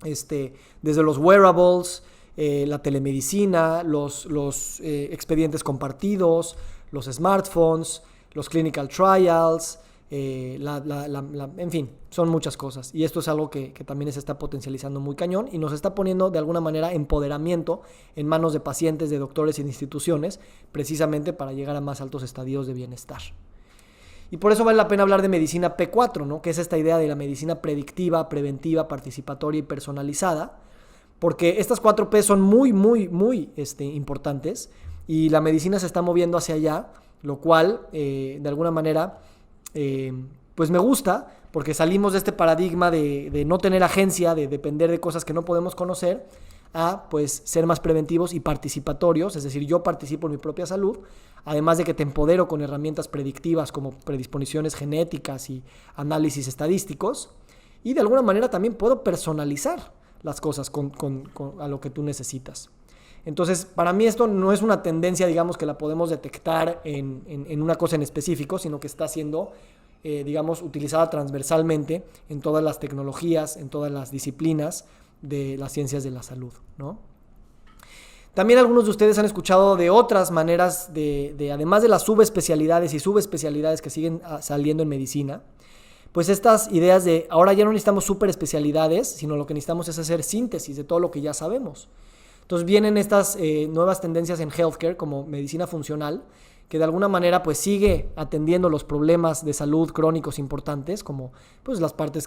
Desde los wearables, la telemedicina, los expedientes compartidos, los smartphones, los clinical trials, en fin, son muchas cosas. Y esto es algo que también se está potencializando muy cañón y nos está poniendo de alguna manera empoderamiento en manos de pacientes, de doctores y de instituciones, precisamente para llegar a más altos estadios de bienestar. Y por eso vale la pena hablar de medicina P4, ¿no? Que es esta idea de la medicina predictiva, preventiva, participatoria y personalizada, porque estas 4 P son muy, muy, muy importantes y la medicina se está moviendo hacia allá, lo cual, de alguna manera, pues me gusta, porque salimos de este paradigma de no tener agencia, de depender de cosas que no podemos conocer, a pues ser más preventivos y participatorios, es decir, yo participo en mi propia salud, además de que te empodero con herramientas predictivas como predisposiciones genéticas y análisis estadísticos, y de alguna manera también puedo personalizar las cosas a lo que tú necesitas. Entonces, para mí esto no es una tendencia, digamos, que la podemos detectar en una cosa en específico, sino que está siendo, utilizada transversalmente en todas las tecnologías, en todas las disciplinas de las ciencias de la salud, ¿no? También algunos de ustedes han escuchado de otras maneras además de las subespecialidades y subespecialidades que siguen saliendo en medicina, pues estas ideas de ahora ya no necesitamos superespecialidades, sino lo que necesitamos es hacer síntesis de todo lo que ya sabemos. Entonces vienen estas nuevas tendencias en healthcare como medicina funcional, que de alguna manera pues sigue atendiendo los problemas de salud crónicos importantes, como pues las partes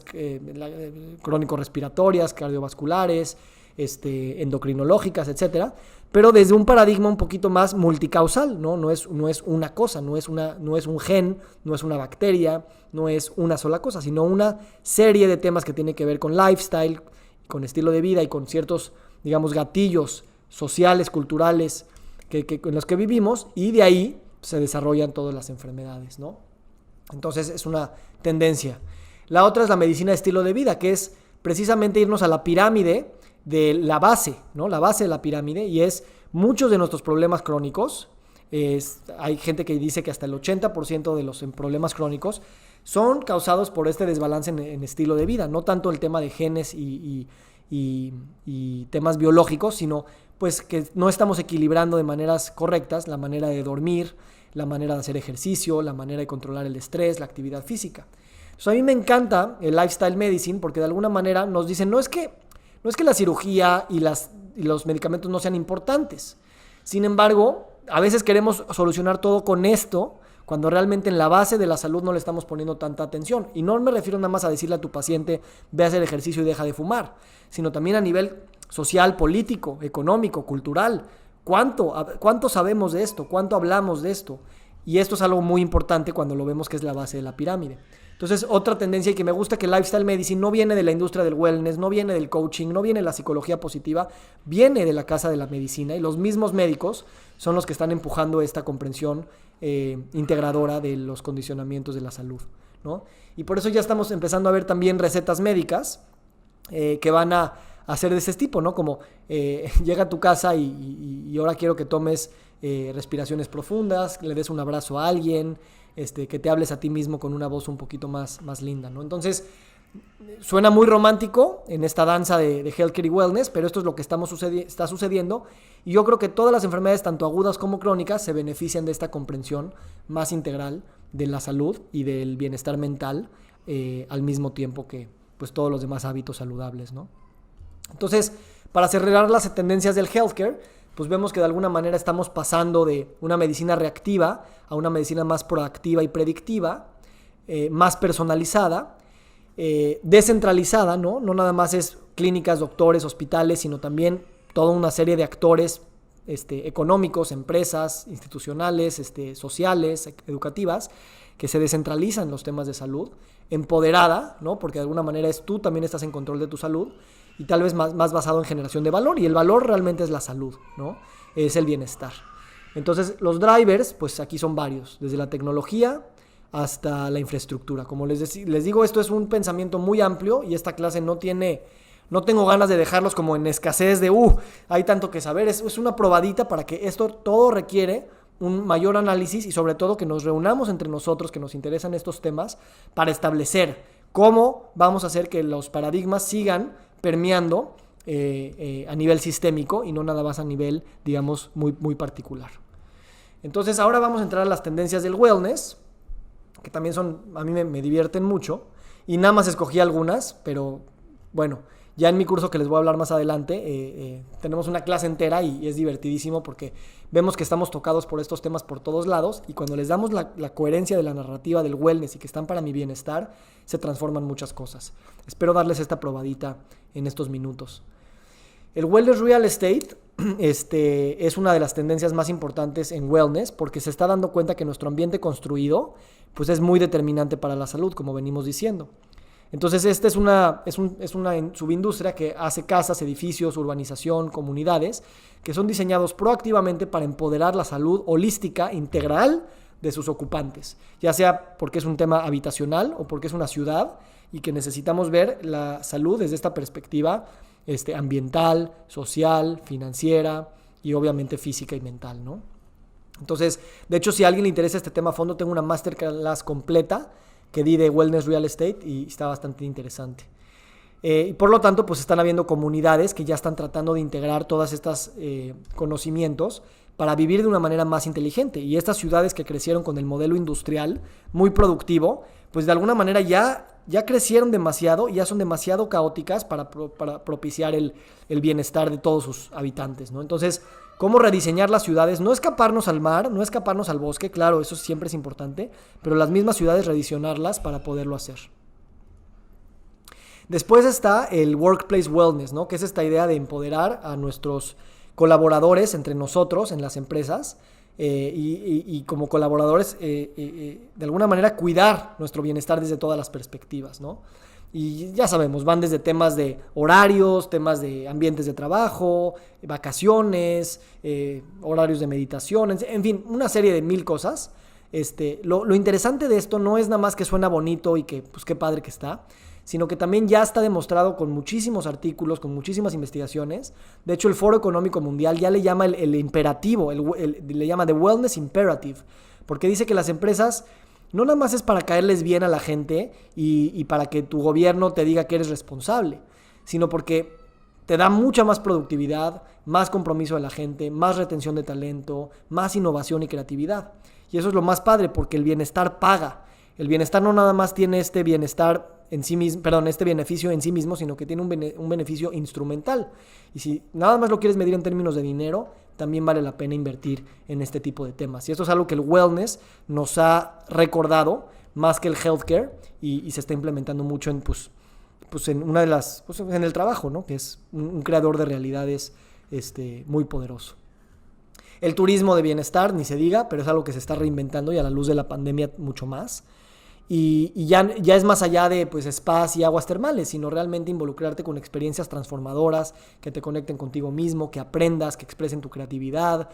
crónico-respiratorias, cardiovasculares, endocrinológicas, etcétera, pero desde un paradigma un poquito más multicausal, ¿no? No es una cosa, no es un gen, no es una bacteria, no es una sola cosa, sino una serie de temas que tienen que ver con lifestyle, con estilo de vida y con ciertos, digamos, gatillos sociales, culturales en los que vivimos, y de ahí se desarrollan todas las enfermedades, ¿no? Entonces es una tendencia. La otra es la medicina de estilo de vida, que es precisamente irnos a la pirámide de la base, ¿no? La base de la pirámide, y es muchos de nuestros problemas crónicos. Hay gente que dice que hasta el 80% de los problemas crónicos son causados por este desbalance en estilo de vida, no tanto el tema de genes y temas biológicos, sino pues que no estamos equilibrando de maneras correctas la manera de dormir, la manera de hacer ejercicio, la manera de controlar el estrés, la actividad física. Entonces a mí me encanta el lifestyle medicine porque de alguna manera nos dicen no es que la cirugía y los medicamentos no sean importantes. Sin embargo, a veces queremos solucionar todo con esto, cuando realmente en la base de la salud no le estamos poniendo tanta atención. Y no me refiero nada más a decirle a tu paciente, ve a hacer ejercicio y deja de fumar, sino también a nivel social, político, económico, cultural. ¿Cuánto sabemos de esto? ¿Cuánto hablamos de esto? Y esto es algo muy importante cuando lo vemos que es la base de la pirámide. Entonces, otra tendencia, y que me gusta, que el lifestyle medicine no viene de la industria del wellness, no viene del coaching, no viene de la psicología positiva, viene de la casa de la medicina, y los mismos médicos son los que están empujando esta comprensión integradora de los condicionamientos de la salud, ¿no? Y por eso ya estamos empezando a ver también recetas médicas que van a hacer de ese tipo, ¿no? Como llega a tu casa y ahora quiero que tomes respiraciones profundas, le des un abrazo a alguien, que te hables a ti mismo con una voz un poquito más linda, ¿no? Entonces, suena muy romántico en esta danza de healthcare y wellness, pero esto es lo que está sucediendo, y yo creo que todas las enfermedades, tanto agudas como crónicas, se benefician de esta comprensión más integral de la salud y del bienestar mental, al mismo tiempo que pues, todos los demás hábitos saludables, ¿no? Entonces, para cerrar las tendencias del healthcare, pues vemos que de alguna manera estamos pasando de una medicina reactiva a una medicina más proactiva y predictiva, más personalizada, descentralizada, ¿no? No nada más es clínicas, doctores, hospitales, sino también toda una serie de actores económicos, empresas, institucionales, sociales, educativas, que se descentralizan los temas de salud, empoderada, ¿no? Porque de alguna manera tú también estás en control de tu salud, y tal vez más basado en generación de valor, y el valor realmente es la salud, ¿no? Es el bienestar. Entonces, los drivers, pues aquí son varios, desde la tecnología hasta la infraestructura. Como les digo, esto es un pensamiento muy amplio, y esta clase no tengo ganas de dejarlos como en escasez de, hay tanto que saber. Es una probadita para que esto todo requiere un mayor análisis, y sobre todo que nos reunamos entre nosotros que nos interesan estos temas para establecer cómo vamos a hacer que los paradigmas sigan permeando a nivel sistémico y no nada más a nivel, digamos, muy, muy particular. Entonces ahora vamos a entrar a las tendencias del wellness, que también a mí me divierten mucho, y nada más escogí algunas, pero bueno, ya en mi curso que les voy a hablar más adelante, tenemos una clase entera y es divertidísimo porque vemos que estamos tocados por estos temas por todos lados, y cuando les damos la coherencia de la narrativa del wellness y que están para mi bienestar, se transforman muchas cosas. Espero darles esta probadita en estos minutos. El wellness real estate es una de las tendencias más importantes en wellness, porque se está dando cuenta que nuestro ambiente construido pues es muy determinante para la salud, como venimos diciendo. Entonces esta es una subindustria que hace casas, edificios, urbanización, comunidades que son diseñados proactivamente para empoderar la salud holística integral de sus ocupantes, ya sea porque es un tema habitacional o porque es una ciudad y que necesitamos ver la salud desde esta perspectiva ambiental, social, financiera y obviamente física y mental, ¿no? Entonces, de hecho, si a alguien le interesa este tema a fondo, tengo una masterclass completa que di de Wellness Real Estate y está bastante interesante. Y por lo tanto, pues están habiendo comunidades que ya están tratando de integrar todos estos conocimientos para vivir de una manera más inteligente. Y estas ciudades que crecieron con el modelo industrial muy productivo, pues de alguna manera ya crecieron demasiado y ya son demasiado caóticas para propiciar el bienestar de todos sus habitantes, ¿no? Entonces, ¿cómo rediseñar las ciudades? No escaparnos al mar, no escaparnos al bosque, claro, eso siempre es importante, pero las mismas ciudades rediseñarlas para poderlo hacer. Después está el Workplace Wellness, ¿no? Que es esta idea de empoderar a nuestros colaboradores entre nosotros en las empresas y como colaboradores de alguna manera cuidar nuestro bienestar desde todas las perspectivas, ¿no? Y ya sabemos, van desde temas de horarios, temas de ambientes de trabajo, vacaciones, horarios de meditación, en fin, una serie de 1000 cosas. Lo interesante de esto no es nada más que suena bonito y que, pues qué padre que está, sino que también ya está demostrado con muchísimos artículos, con muchísimas investigaciones. De hecho, el Foro Económico Mundial ya le llama el imperativo, le llama The Wellness Imperative, porque dice que las empresas no nada más es para caerles bien a la gente y para que tu gobierno te diga que eres responsable, sino porque te da mucha más productividad, más compromiso de la gente, más retención de talento, más innovación y creatividad. Y eso es lo más padre, porque el bienestar paga. El bienestar no nada más tiene este bienestar en sí mismo, este beneficio en sí mismo, sino que tiene un beneficio instrumental. Y si nada más lo quieres medir en términos de dinero, también vale la pena invertir en este tipo de temas. Y esto es algo que el wellness nos ha recordado más que el healthcare y se está implementando mucho en, en una de las, en el trabajo, ¿no? Que es un creador de realidades muy poderoso. El turismo de bienestar, ni se diga, pero es algo que se está reinventando y a la luz de la pandemia mucho más. Y ya es más allá de spas y aguas termales, sino realmente involucrarte con experiencias transformadoras que te conecten contigo mismo, que aprendas, que expresen tu creatividad,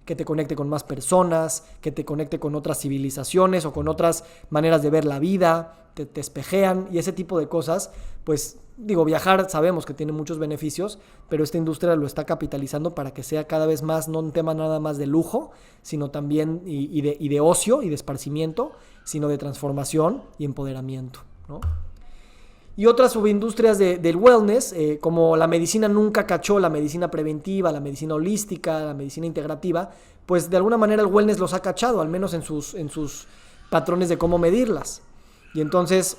que te conecte con más personas, que te conecte con otras civilizaciones o con otras maneras de ver la vida, te espejean y ese tipo de cosas. Viajar sabemos que tiene muchos beneficios, pero esta industria lo está capitalizando para que sea cada vez más no un tema nada más de lujo, sino también y de ocio y de esparcimiento, sino de transformación y empoderamiento, ¿no? Y otras subindustrias del wellness, como la medicina nunca cachó, la medicina preventiva, la medicina holística, la medicina integrativa, pues de alguna manera el wellness los ha cachado, al menos en sus patrones de cómo medirlas. Y entonces,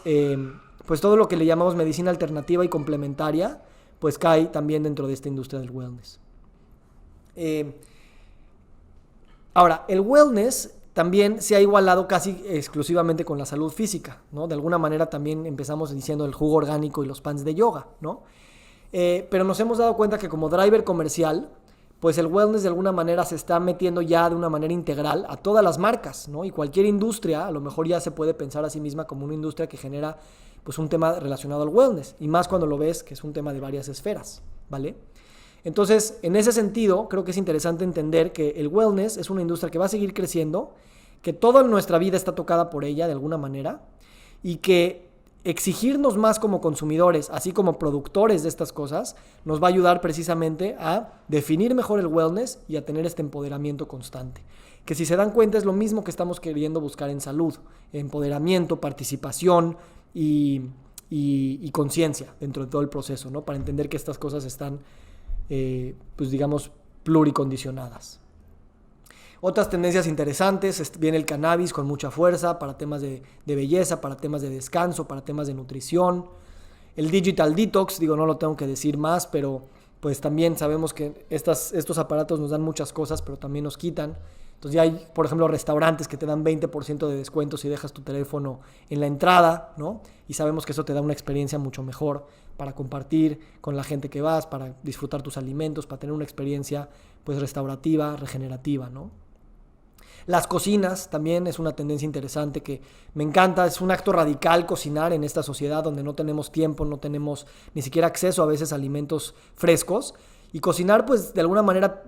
pues todo lo que le llamamos medicina alternativa y complementaria, pues cae también dentro de esta industria del wellness. Ahora, el wellness también se ha igualado casi exclusivamente con la salud física, ¿no? De alguna manera también empezamos diciendo el jugo orgánico y los pants de yoga, ¿no? Pero nos hemos dado cuenta que como driver comercial, pues el wellness de alguna manera se está metiendo ya de una manera integral a todas las marcas, ¿no? Y cualquier industria a lo mejor ya se puede pensar a sí misma como una industria que genera pues un tema relacionado al wellness, y más cuando lo ves que es un tema de varias esferas, ¿vale? Entonces, en ese sentido, creo que es interesante entender que el wellness es una industria que va a seguir creciendo, que toda nuestra vida está tocada por ella de alguna manera, y que exigirnos más como consumidores, así como productores de estas cosas, nos va a ayudar precisamente a definir mejor el wellness y a tener este empoderamiento constante. Que si se dan cuenta es lo mismo que estamos queriendo buscar en salud: empoderamiento, participación y conciencia dentro de todo el proceso, ¿no? Para entender que estas cosas están pluricondicionadas. Otras tendencias interesantes, viene el cannabis con mucha fuerza para temas de belleza, para temas de descanso, para temas de nutrición. El digital detox, no lo tengo que decir más, pero pues también sabemos que estos aparatos nos dan muchas cosas, pero también nos quitan. Entonces ya hay, por ejemplo, restaurantes que te dan 20% de descuento si dejas tu teléfono en la entrada, ¿no? Y sabemos que eso te da una experiencia mucho mejor para compartir con la gente que vas, para disfrutar tus alimentos, para tener una experiencia pues restaurativa, regenerativa, ¿no? Las cocinas también es una tendencia interesante que me encanta. Es un acto radical cocinar en esta sociedad donde no tenemos tiempo, no tenemos ni siquiera acceso a veces a alimentos frescos. Y cocinar, pues, de alguna manera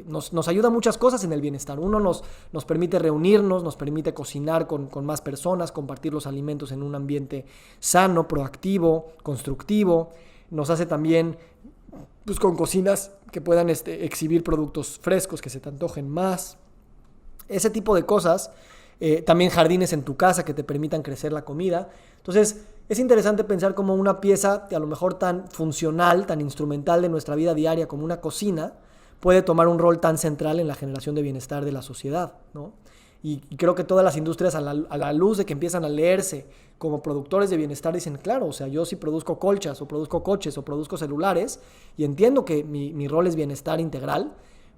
nos ayuda a muchas cosas en el bienestar. Uno, nos permite reunirnos, nos permite cocinar con más personas, compartir los alimentos en un ambiente sano, proactivo, constructivo. Nos hace también, pues, con cocinas que puedan exhibir productos frescos que se te antojen más. Ese tipo de cosas. También jardines en tu casa que te permitan crecer la comida. Entonces, es interesante pensar como una pieza a lo mejor tan funcional, tan instrumental de nuestra vida diaria como una cocina puede tomar un rol tan central en la generación de bienestar de la sociedad, ¿no? Y creo que todas las industrias a la luz de que empiezan a leerse como productores de bienestar dicen, claro, o sea, yo sí produzco colchas o produzco coches o produzco celulares y entiendo que mi rol es bienestar integral,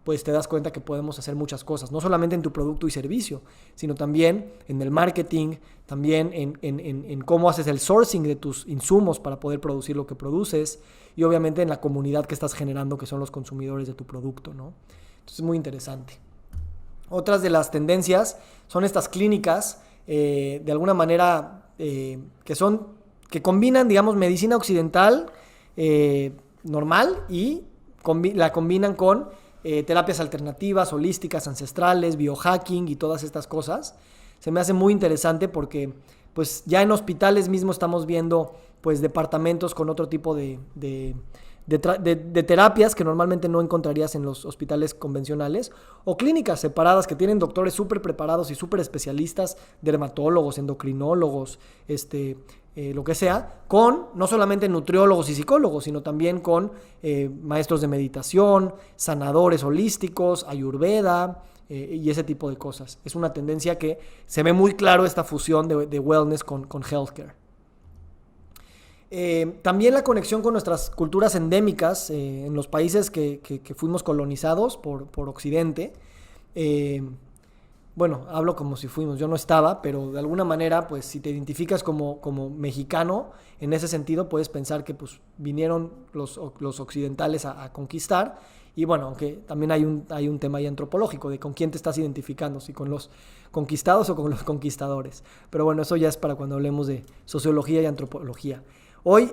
pues te das cuenta que podemos hacer muchas cosas, no solamente en tu producto y servicio, sino también en el marketing, también en cómo haces el sourcing de tus insumos para poder producir lo que produces y obviamente en la comunidad que estás generando, que son los consumidores de tu producto, ¿no? Entonces es muy interesante. Otras de las tendencias son estas clínicas, de alguna manera, que son que combinan, digamos, medicina occidental normal y la combinan con terapias alternativas, holísticas, ancestrales, biohacking y todas estas cosas. Se me hace muy interesante porque pues ya en hospitales mismo estamos viendo pues departamentos con otro tipo de terapias que normalmente no encontrarías en los hospitales convencionales, o clínicas separadas que tienen doctores súper preparados y súper especialistas, dermatólogos, endocrinólogos, lo que sea, con no solamente nutriólogos y psicólogos, sino también con maestros de meditación, sanadores holísticos, ayurveda y ese tipo de cosas. Es una tendencia que se ve muy claro, esta fusión de wellness con healthcare. También la conexión con nuestras culturas endémicas en los países que fuimos colonizados por Occidente. Bueno, hablo como si fuimos, yo no estaba, pero de alguna manera, pues si te identificas como mexicano, en ese sentido puedes pensar que pues vinieron los occidentales a conquistar. Y bueno, aunque también hay un tema ahí antropológico de con quién te estás identificando, si con los conquistados o con los conquistadores. Pero bueno, eso ya es para cuando hablemos de sociología y antropología. Hoy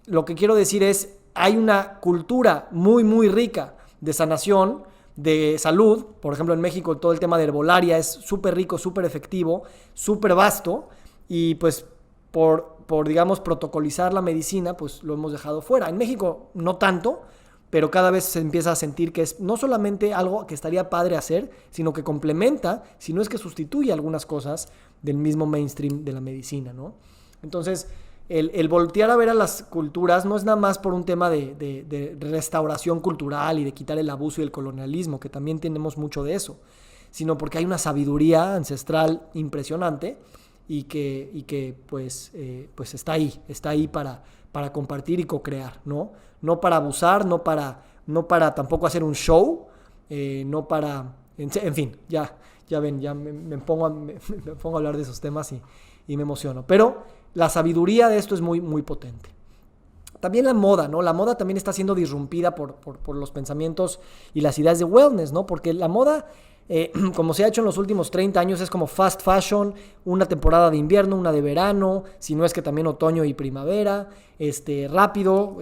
lo que quiero decir es, hay una cultura muy, muy rica de sanación, de salud. Por ejemplo, en México todo el tema de herbolaria es súper rico, súper efectivo, súper vasto, y pues por digamos, protocolizar la medicina, pues lo hemos dejado fuera. En México no tanto, pero cada vez se empieza a sentir que es no solamente algo que estaría padre hacer, sino que complementa, si no es que sustituye algunas cosas del mismo mainstream de la medicina, ¿no? Entonces, el voltear a ver a las culturas no es nada más por un tema de restauración cultural y de quitar el abuso y el colonialismo, que también tenemos mucho de eso, sino porque hay una sabiduría ancestral impresionante y que pues está ahí para compartir y co-crear, ¿no? No para abusar, no para tampoco hacer un show, no para... En fin, ya ven, ya me pongo a hablar de esos temas y me emociono. Pero la sabiduría de esto es muy, muy potente. También la moda, ¿no? La moda también está siendo disrumpida por los pensamientos y las ideas de wellness, ¿no? Porque la moda, como se ha hecho en los últimos 30 años, es como fast fashion, una temporada de invierno, una de verano, si no es que también otoño y primavera, rápido,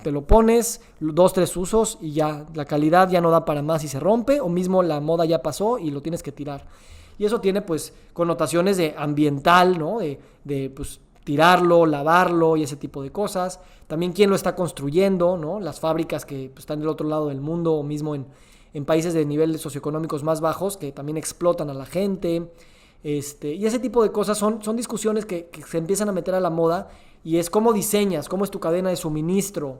te lo pones, 2-3 usos y ya, la calidad ya no da para más y se rompe, o mismo la moda ya pasó y lo tienes que tirar. Y eso tiene pues connotaciones de ambiental, ¿no? De pues tirarlo, lavarlo y ese tipo de cosas. También quién lo está construyendo, ¿no? Las fábricas que pues, están del otro lado del mundo, o mismo en países de niveles socioeconómicos más bajos, que también explotan a la gente. Y ese tipo de cosas son discusiones que se empiezan a meter a la moda, y es cómo diseñas, cómo es tu cadena de suministro,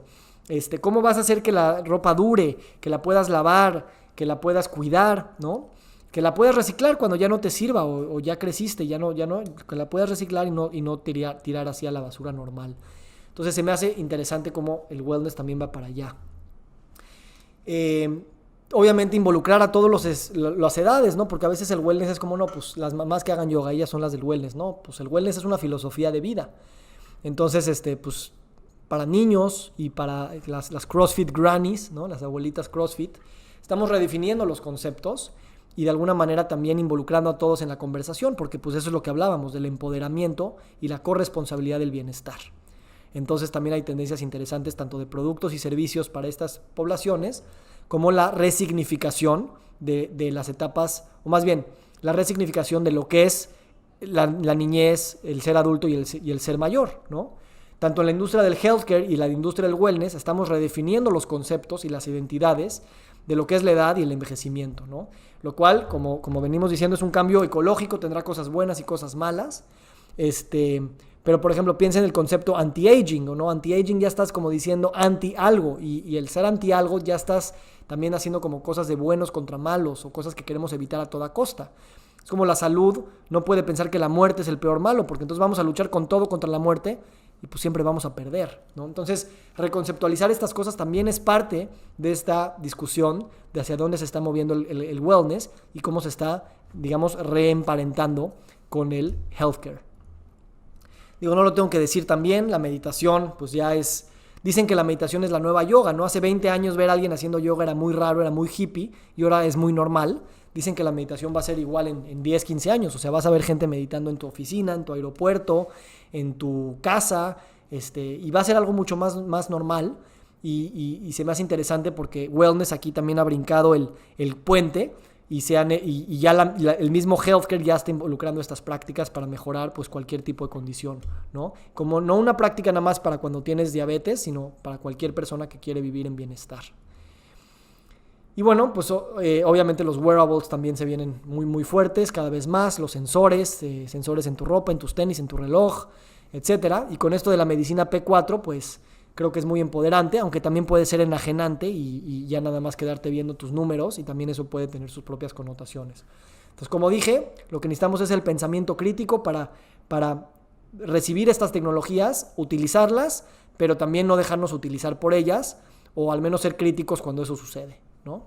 cómo vas a hacer que la ropa dure, que la puedas lavar, que la puedas cuidar, ¿no? Que la puedas reciclar cuando ya no te sirva o ya creciste, ya no, que la puedas reciclar y no tirar así a la basura normal. Entonces se me hace interesante cómo el wellness también va para allá. Obviamente involucrar a todas las edades, ¿no? Porque a veces el wellness es como, no, pues las mamás que hagan yoga, ellas son las del wellness, ¿no? Pues el wellness es una filosofía de vida. Entonces, pues para niños y para las CrossFit grannies, ¿no? Las abuelitas CrossFit, estamos redefiniendo los conceptos y de alguna manera también involucrando a todos en la conversación, porque pues eso es lo que hablábamos, del empoderamiento y la corresponsabilidad del bienestar. Entonces también hay tendencias interesantes tanto de productos y servicios para estas poblaciones, como la resignificación de las etapas, o más bien, la resignificación de lo que es la niñez, el ser adulto y el ser mayor, ¿no? Tanto en la industria del healthcare y la industria del wellness estamos redefiniendo los conceptos y las identidades de lo que es la edad y el envejecimiento, ¿no? Lo cual, como venimos diciendo, es un cambio ecológico, tendrá cosas buenas y cosas malas. Pero, por ejemplo, piensa en el concepto anti-aging, ¿no? Anti-aging ya estás como diciendo anti-algo, y el ser anti-algo ya estás también haciendo como cosas de buenos contra malos, o cosas que queremos evitar a toda costa. Es como la salud no puede pensar que la muerte es el peor malo, porque entonces vamos a luchar con todo contra la muerte y pues siempre vamos a perder, ¿no? Entonces, reconceptualizar estas cosas también es parte de esta discusión de hacia dónde se está moviendo el wellness y cómo se está, digamos, reemparentando con el healthcare. Digo, no lo tengo que decir también, la meditación pues ya es Dicen que la meditación es la nueva yoga, ¿no? Hace 20 años ver a alguien haciendo yoga era muy raro, era muy hippie, y ahora es muy normal. Dicen que la meditación va a ser igual en 10, 15 años. O sea, vas a ver gente meditando en tu oficina, en tu aeropuerto, en tu casa, y va a ser algo mucho más normal. Y se me hace interesante porque wellness aquí también ha brincado el puente y ya el mismo healthcare ya está involucrando estas prácticas para mejorar pues cualquier tipo de condición, ¿no? Como no una práctica nada más para cuando tienes diabetes, sino para cualquier persona que quiere vivir en bienestar. Y bueno, pues obviamente los wearables también se vienen muy muy fuertes cada vez más, los sensores en tu ropa, en tus tenis, en tu reloj, etcétera. Y con esto de la medicina P4, pues creo que es muy empoderante, aunque también puede ser enajenante y ya nada más quedarte viendo tus números, y también eso puede tener sus propias connotaciones. Entonces, como dije, lo que necesitamos es el pensamiento crítico para recibir estas tecnologías, utilizarlas, pero también no dejarnos utilizar por ellas, o al menos ser críticos cuando eso sucede, ¿no?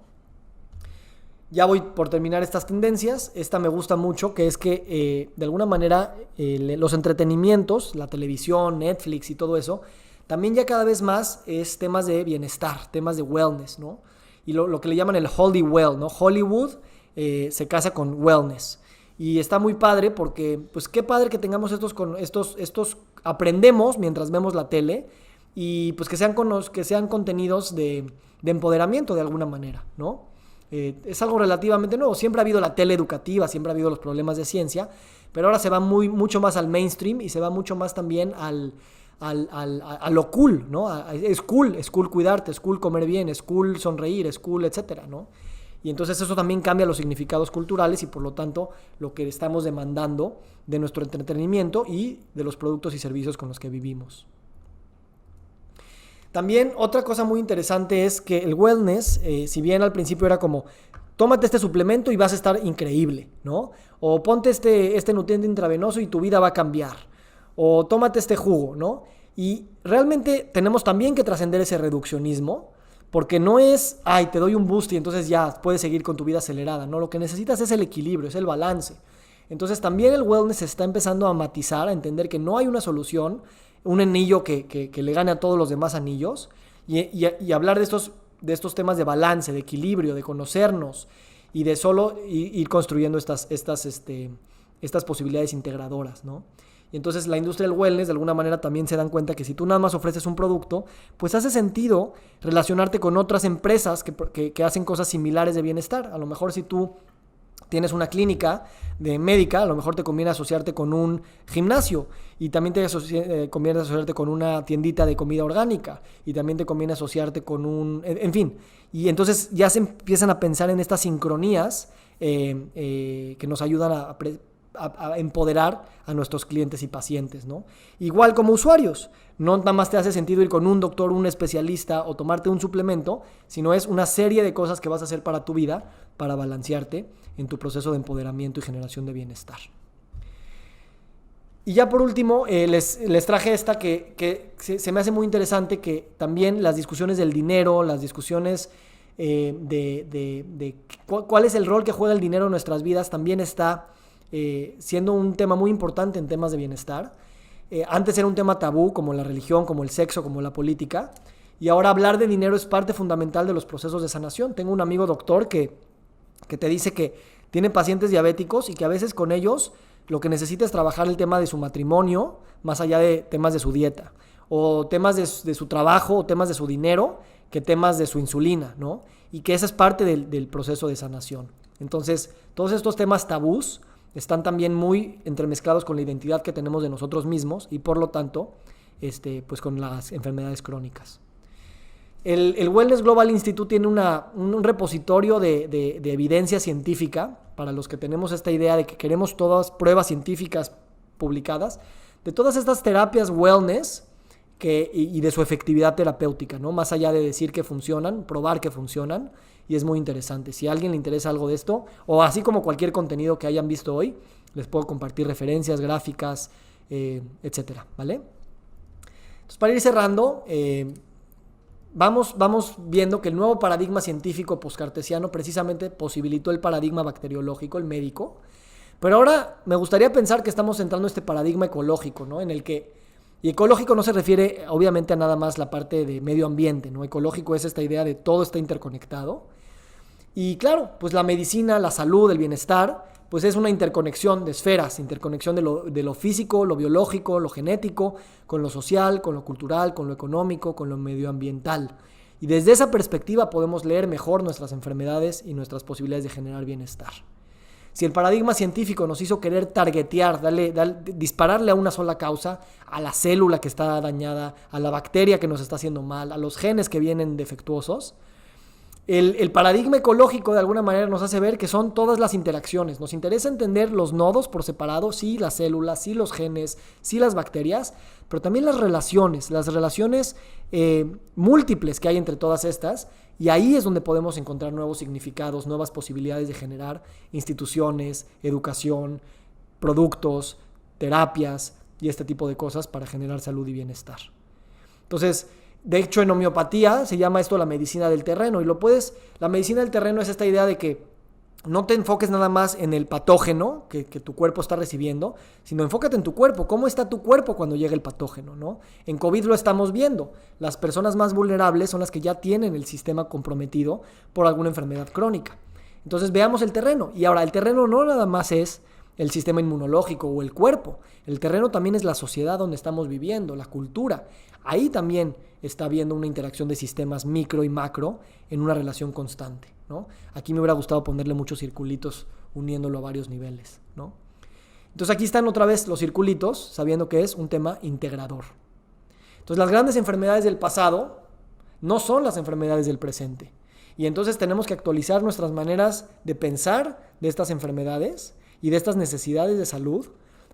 Ya voy por terminar estas tendencias. Esta me gusta mucho, que es que de alguna manera los entretenimientos, la televisión, Netflix y todo eso, también ya cada vez más es temas de bienestar, temas de wellness, ¿no? Y lo que le llaman el Holy Well, ¿no? Hollywood se casa con wellness. Y está muy padre porque, pues qué padre que tengamos estos aprendemos mientras vemos la tele, y pues que sean contenidos de empoderamiento de alguna manera, ¿no? Es algo relativamente nuevo. Siempre ha habido la tele educativa, siempre ha habido los problemas de ciencia, pero ahora se va mucho más al mainstream y se va mucho más también a lo cool, ¿no? Es cool cuidarte, es cool comer bien, es cool sonreír, es cool, etcétera, ¿no? Y entonces eso también cambia los significados culturales y por lo tanto lo que estamos demandando de nuestro entretenimiento y de los productos y servicios con los que vivimos. También otra cosa muy interesante es que el wellness, si bien al principio era como, tómate este suplemento y vas a estar increíble, ¿no? O ponte este nutriente intravenoso y tu vida va a cambiar. O tómate este jugo, ¿no? Y realmente tenemos también que trascender ese reduccionismo, porque no es, ay, te doy un boost y entonces ya puedes seguir con tu vida acelerada, ¿no? Lo que necesitas es el equilibrio, es el balance. Entonces también el wellness se está empezando a matizar, a entender que no hay una solución, un anillo que le gane a todos los demás anillos, y hablar de estos temas de balance, de equilibrio, de conocernos y de solo ir construyendo estas posibilidades integradoras, ¿no? Y entonces la industria del wellness de alguna manera también se dan cuenta que si tú nada más ofreces un producto, pues hace sentido relacionarte con otras empresas que hacen cosas similares de bienestar. A lo mejor si tú tienes una clínica de médica, a lo mejor te conviene asociarte con un gimnasio, y también te conviene asociarte con una tiendita de comida orgánica, y también te conviene asociarte con en fin, y entonces ya se empiezan a pensar en estas sincronías que nos ayudan a empoderar a nuestros clientes y pacientes, ¿no? Igual como usuarios, no nada más te hace sentido ir con un doctor, un especialista o tomarte un suplemento, sino es una serie de cosas que vas a hacer para tu vida, para balancearte en tu proceso de empoderamiento y generación de bienestar. Y ya por último, les traje esta que se me hace muy interesante, que también las discusiones del dinero, las discusiones de cuál es el rol que juega el dinero en nuestras vidas, también está siendo un tema muy importante en temas de bienestar. Antes era un tema tabú, como la religión, como el sexo, como la política, y ahora hablar de dinero es parte fundamental de los procesos de sanación. Tengo un amigo doctor que te dice que tiene pacientes diabéticos y que a veces con ellos lo que necesita es trabajar el tema de su matrimonio, más allá de temas de su dieta, o temas de su trabajo, o temas de su dinero, que temas de su insulina, ¿no? Y que esa es parte del proceso de sanación. Entonces, todos estos temas tabús están también muy entremezclados con la identidad que tenemos de nosotros mismos y por lo tanto pues con las enfermedades crónicas. El Wellness Global Institute tiene un repositorio de evidencia científica para los que tenemos esta idea de que queremos todas pruebas científicas publicadas de todas estas terapias wellness y de su efectividad terapéutica, ¿no? Más allá de decir que funcionan, probar que funcionan. Y es muy interesante. Si a alguien le interesa algo de esto, o así como cualquier contenido que hayan visto hoy, les puedo compartir referencias, gráficas, etcétera, ¿vale? Entonces, para ir cerrando, vamos viendo que el nuevo paradigma científico postcartesiano precisamente posibilitó el paradigma bacteriológico, el médico, pero ahora me gustaría pensar que estamos entrando en este paradigma ecológico, ¿no? En el que Y ecológico no se refiere obviamente a nada más la parte de medio ambiente, ¿no? Ecológico es esta idea de todo está interconectado. Y claro, pues la medicina, la salud, el bienestar, pues es una interconexión de esferas, interconexión de lo físico, lo biológico, lo genético, con lo social, con lo cultural, con lo económico, con lo medioambiental. Y desde esa perspectiva podemos leer mejor nuestras enfermedades y nuestras posibilidades de generar bienestar. Si el paradigma científico nos hizo querer targetear, dispararle a una sola causa, a la célula que está dañada, a la bacteria que nos está haciendo mal, a los genes que vienen defectuosos, el paradigma ecológico de alguna manera nos hace ver que son todas las interacciones. Nos interesa entender los nodos por separado, sí las células, sí los genes, sí las bacterias, pero también las relaciones múltiples que hay entre todas estas, y ahí es donde podemos encontrar nuevos significados, nuevas posibilidades de generar instituciones, educación, productos, terapias y este tipo de cosas para generar salud y bienestar. Entonces, de hecho, en homeopatía se llama esto la medicina del terreno. La medicina del terreno es esta idea de que no te enfoques nada más en el patógeno que tu cuerpo está recibiendo, sino enfócate en tu cuerpo. ¿Cómo está tu cuerpo cuando llega el patógeno, ¿no? En COVID lo estamos viendo. Las personas más vulnerables son las que ya tienen el sistema comprometido por alguna enfermedad crónica. Entonces veamos el terreno. Y ahora, el terreno no nada más es el sistema inmunológico o el cuerpo. El terreno también es la sociedad donde estamos viviendo, la cultura. Ahí también está habiendo una interacción de sistemas micro y macro en una relación constante, ¿no? Aquí me hubiera gustado ponerle muchos circulitos uniéndolo a varios niveles, ¿no? Entonces aquí están otra vez los circulitos, sabiendo que es un tema integrador. Entonces las grandes enfermedades del pasado no son las enfermedades del presente. Y entonces tenemos que actualizar nuestras maneras de pensar de estas enfermedades y de estas necesidades de salud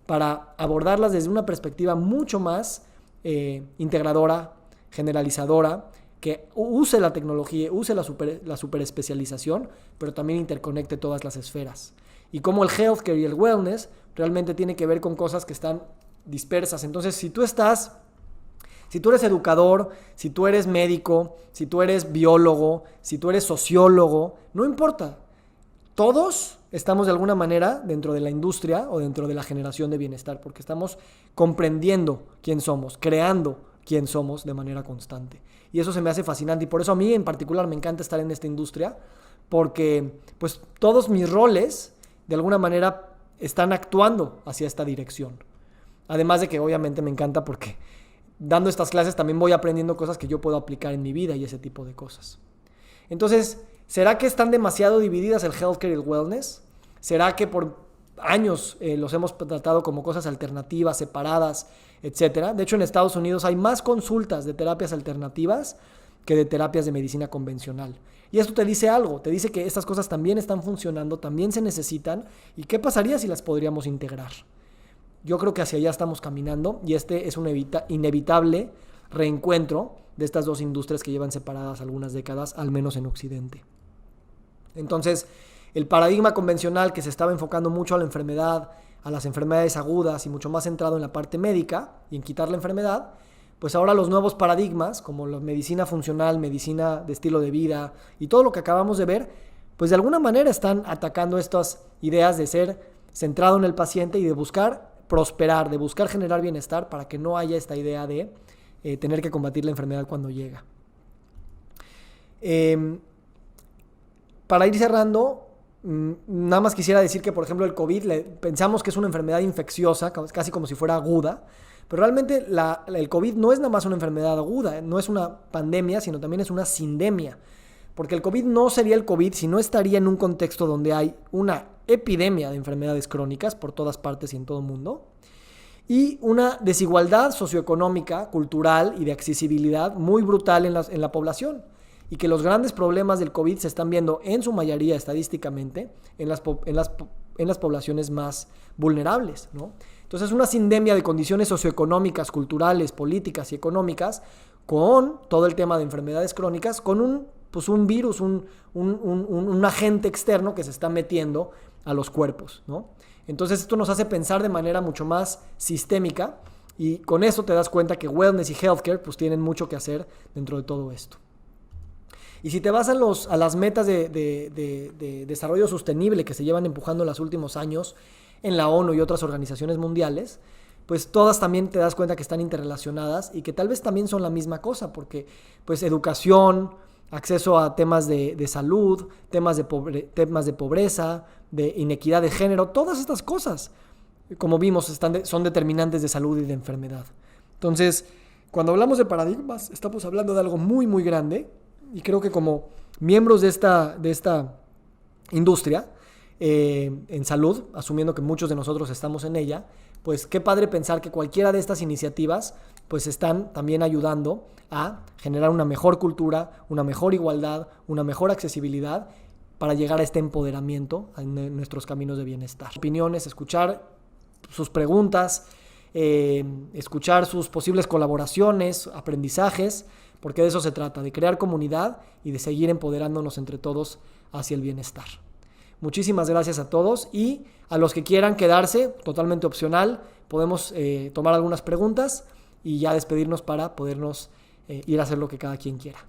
para abordarlas desde una perspectiva mucho más integradora, generalizadora, que use la tecnología, use la superespecialización, pero también interconecte todas las esferas. Y como el healthcare y el wellness realmente tiene que ver con cosas que están dispersas. Entonces, si tú eres educador, si tú eres médico, si tú eres biólogo, si tú eres sociólogo, no importa. Todos estamos de alguna manera dentro de la industria o dentro de la generación de bienestar, porque estamos comprendiendo quién somos, creando quién somos de manera constante. Y eso se me hace fascinante, y por eso a mí en particular me encanta estar en esta industria, porque pues todos mis roles de alguna manera están actuando hacia esta dirección. Además de que obviamente me encanta porque dando estas clases también voy aprendiendo cosas que yo puedo aplicar en mi vida y ese tipo de cosas. Entonces, ¿será que están demasiado divididas el healthcare y el wellness? ¿Será que por años los hemos tratado como cosas alternativas, separadas, etcétera? De hecho, en Estados Unidos hay más consultas de terapias alternativas que de terapias de medicina convencional. Y esto te dice algo, te dice que estas cosas también están funcionando, también se necesitan, y ¿qué pasaría si las podríamos integrar? Yo creo que hacia allá estamos caminando, y este es un inevitable reencuentro de estas dos industrias que llevan separadas algunas décadas, al menos en Occidente. Entonces, el paradigma convencional que se estaba enfocando mucho a la enfermedad, a las enfermedades agudas y mucho más centrado en la parte médica y en quitar la enfermedad, pues ahora los nuevos paradigmas, como la medicina funcional, medicina de estilo de vida y todo lo que acabamos de ver, pues de alguna manera están atacando estas ideas de ser centrado en el paciente y de buscar prosperar, de buscar generar bienestar para que no haya esta idea de tener que combatir la enfermedad cuando llega. Para ir cerrando, nada más quisiera decir que, por ejemplo, el COVID, pensamos que es una enfermedad infecciosa, casi como si fuera aguda, pero realmente el COVID no es nada más una enfermedad aguda, no es una pandemia, sino también es una sindemia, porque el COVID no sería el COVID si no estaría en un contexto donde hay una epidemia de enfermedades crónicas por todas partes y en todo el mundo, y una desigualdad socioeconómica, cultural y de accesibilidad muy brutal en la población. Y que los grandes problemas del COVID se están viendo en su mayoría estadísticamente en las poblaciones más vulnerables, ¿no? Entonces es una sindemia de condiciones socioeconómicas, culturales, políticas y económicas con todo el tema de enfermedades crónicas, con un virus, un agente externo que se está metiendo a los cuerpos, ¿no? Entonces esto nos hace pensar de manera mucho más sistémica y con eso te das cuenta que wellness y healthcare pues tienen mucho que hacer dentro de todo esto. Y si te vas a las metas de desarrollo sostenible que se llevan empujando en los últimos años en la ONU y otras organizaciones mundiales, pues todas también te das cuenta que están interrelacionadas y que tal vez también son la misma cosa, porque pues educación, acceso a temas de salud, temas de pobreza, de inequidad de género, todas estas cosas, como vimos, son determinantes de salud y de enfermedad. Entonces, cuando hablamos de paradigmas, estamos hablando de algo muy, muy grande, y creo que como miembros de esta industria en salud, asumiendo que muchos de nosotros estamos en ella, pues qué padre pensar que cualquiera de estas iniciativas pues están también ayudando a generar una mejor cultura, una mejor igualdad, una mejor accesibilidad para llegar a este empoderamiento en nuestros caminos de bienestar. Opiniones, escuchar sus preguntas, escuchar sus posibles colaboraciones, aprendizajes, porque de eso se trata, de crear comunidad y de seguir empoderándonos entre todos hacia el bienestar. Muchísimas gracias a todos y a los que quieran quedarse, totalmente opcional, podemos tomar algunas preguntas y ya despedirnos para podernos ir a hacer lo que cada quien quiera.